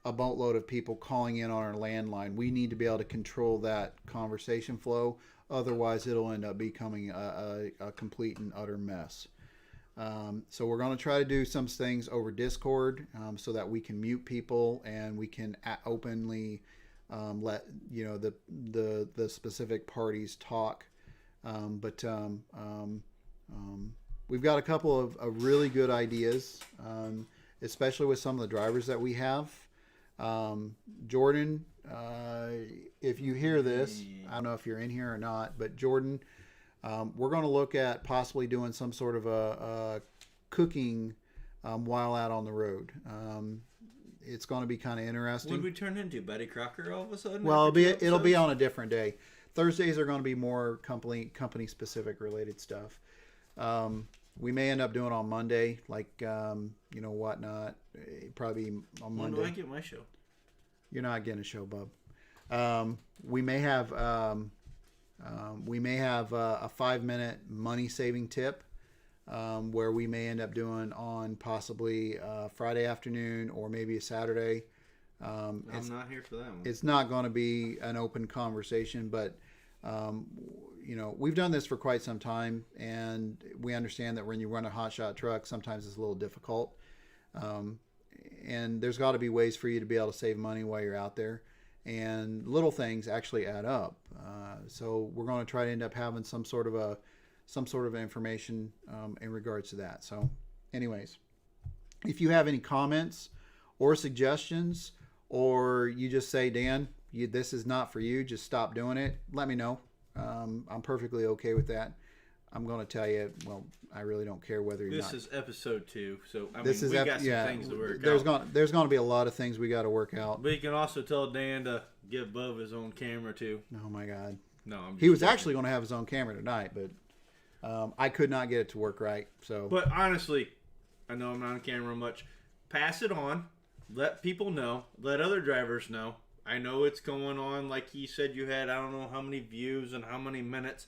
a boatload of people calling in on our landline. We need to be able to control that conversation flow. Otherwise, it'll end up becoming a complete and utter mess. So we're going to try to do some things over Discord so that we can mute people and we can openly let the specific parties talk. We've got a couple of really good ideas, especially with some of the drivers that we have. Jordan, if you hear this, I don't know if you're in here or not, but Jordan, we're going to look at possibly doing some sort of a cooking while out on the road. It's going to be kind of interesting. What did we turn into? Betty Crocker all of a sudden? Well, it'll be on a different day. Thursdays are going to be more company specific related stuff. We may end up doing it on Monday, like whatnot. Probably on Monday. When do I get my show? You're not getting a show, bub. We may have a 5-minute money saving tip. Where we may end up doing on possibly Friday afternoon or maybe a Saturday. I'm not here for that one. It's not going to be an open conversation, but we've done this for quite some time, and we understand that when you run a hotshot truck, sometimes it's a little difficult. And there's got to be ways for you to be able to save money while you're out there, and little things actually add up. So we're going to try to end up having some sort of information in regards to that. So anyways, if you have any comments or suggestions, or you just say, Dan, this is not for you, just stop doing it, let me know. I'm perfectly okay with that. I'm going to tell you, well, I really don't care whether you're This is episode 2, so we got some things to work out. There's going to be a lot of things we got to work out. But you can also tell Dan to give Bub his own camera too. Oh my God. No, he was actually going to have his own camera tonight, but I could not get it to work right. So, but honestly, I know I'm not on camera much. Pass it on. Let people know. Let other drivers know. I know it's going on. Like he said, you had I don't know how many views and how many minutes.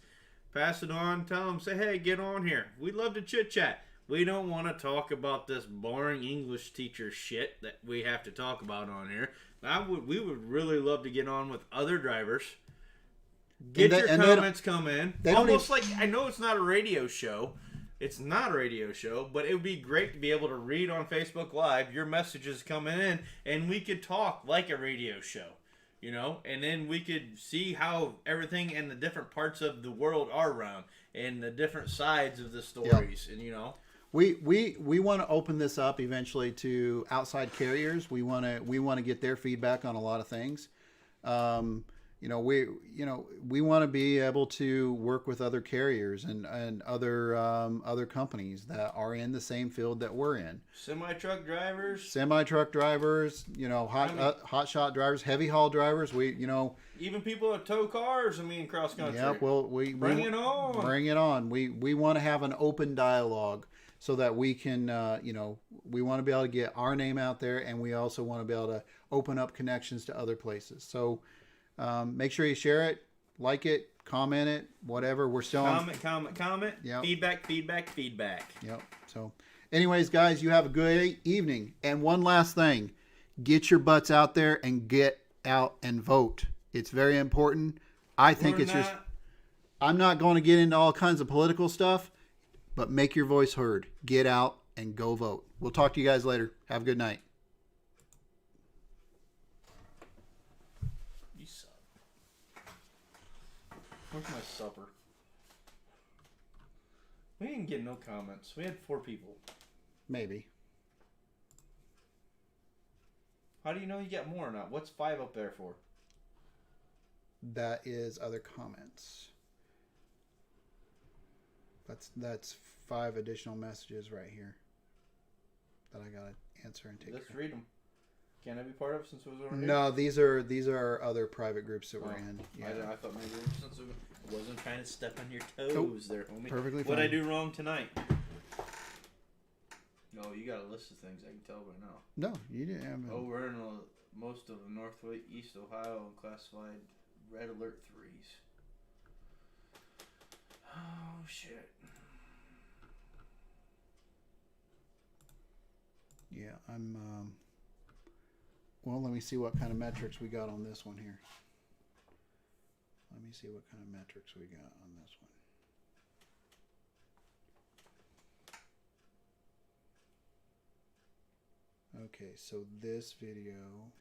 Pass it on. Tell them. Say, hey, get on here. We'd love to chit chat. We don't want to talk about this boring English teacher shit that we have to talk about on here. We would really love to get on with other drivers. Get your comments come in. Almost like, I know it's not a radio show. It's not a radio show, but it would be great to be able to read on Facebook Live your messages coming in, and we could talk like a radio show, and then we could see how everything in the different parts of the world are run, and the different sides of the stories, and We want to open this up eventually to outside carriers. We want to get their feedback on a lot of things. We want to be able to work with other carriers and other companies that are in the same field that we're in. Semi-truck drivers, hot shot drivers, heavy haul drivers. Even people that tow cars. Cross country. Yeah, well, bring it on. Bring it on. We want to have an open dialogue so that we can, we want to be able to get our name out there, and we also want to be able to open up connections to other places. So. Make sure you share it, like it, comment it, whatever. We're still comment. Yep. Feedback. Yep. So, anyways, guys, you have a good evening. And one last thing, get your butts out there and get out and vote. It's very important. I think I'm not going to get into all kinds of political stuff, but make your voice heard. Get out and go vote. We'll talk to you guys later. Have a good night. You suck. Where's my supper? We didn't get no comments. We had 4 people. Maybe. How do you know you get more or not? What's 5 up there for? That is other comments. That's 5 additional messages right here that I gotta answer and take. Let's care. read them. Can I be part of it since it was over here? No, these are other private groups that we're in. I thought maybe since I wasn't trying to step on your toes Nope. there, homie. Perfectly What'd I fine. do wrong tonight? No, you got a list of things I can tell by now. No, you didn't have. Oh, we're in most of Northeast Ohio and classified red alert 3s. Oh shit. Yeah, I'm. Well, let me see what kind of metrics we got on this one here. Let me see what kind of metrics we got on this one. Okay, so this video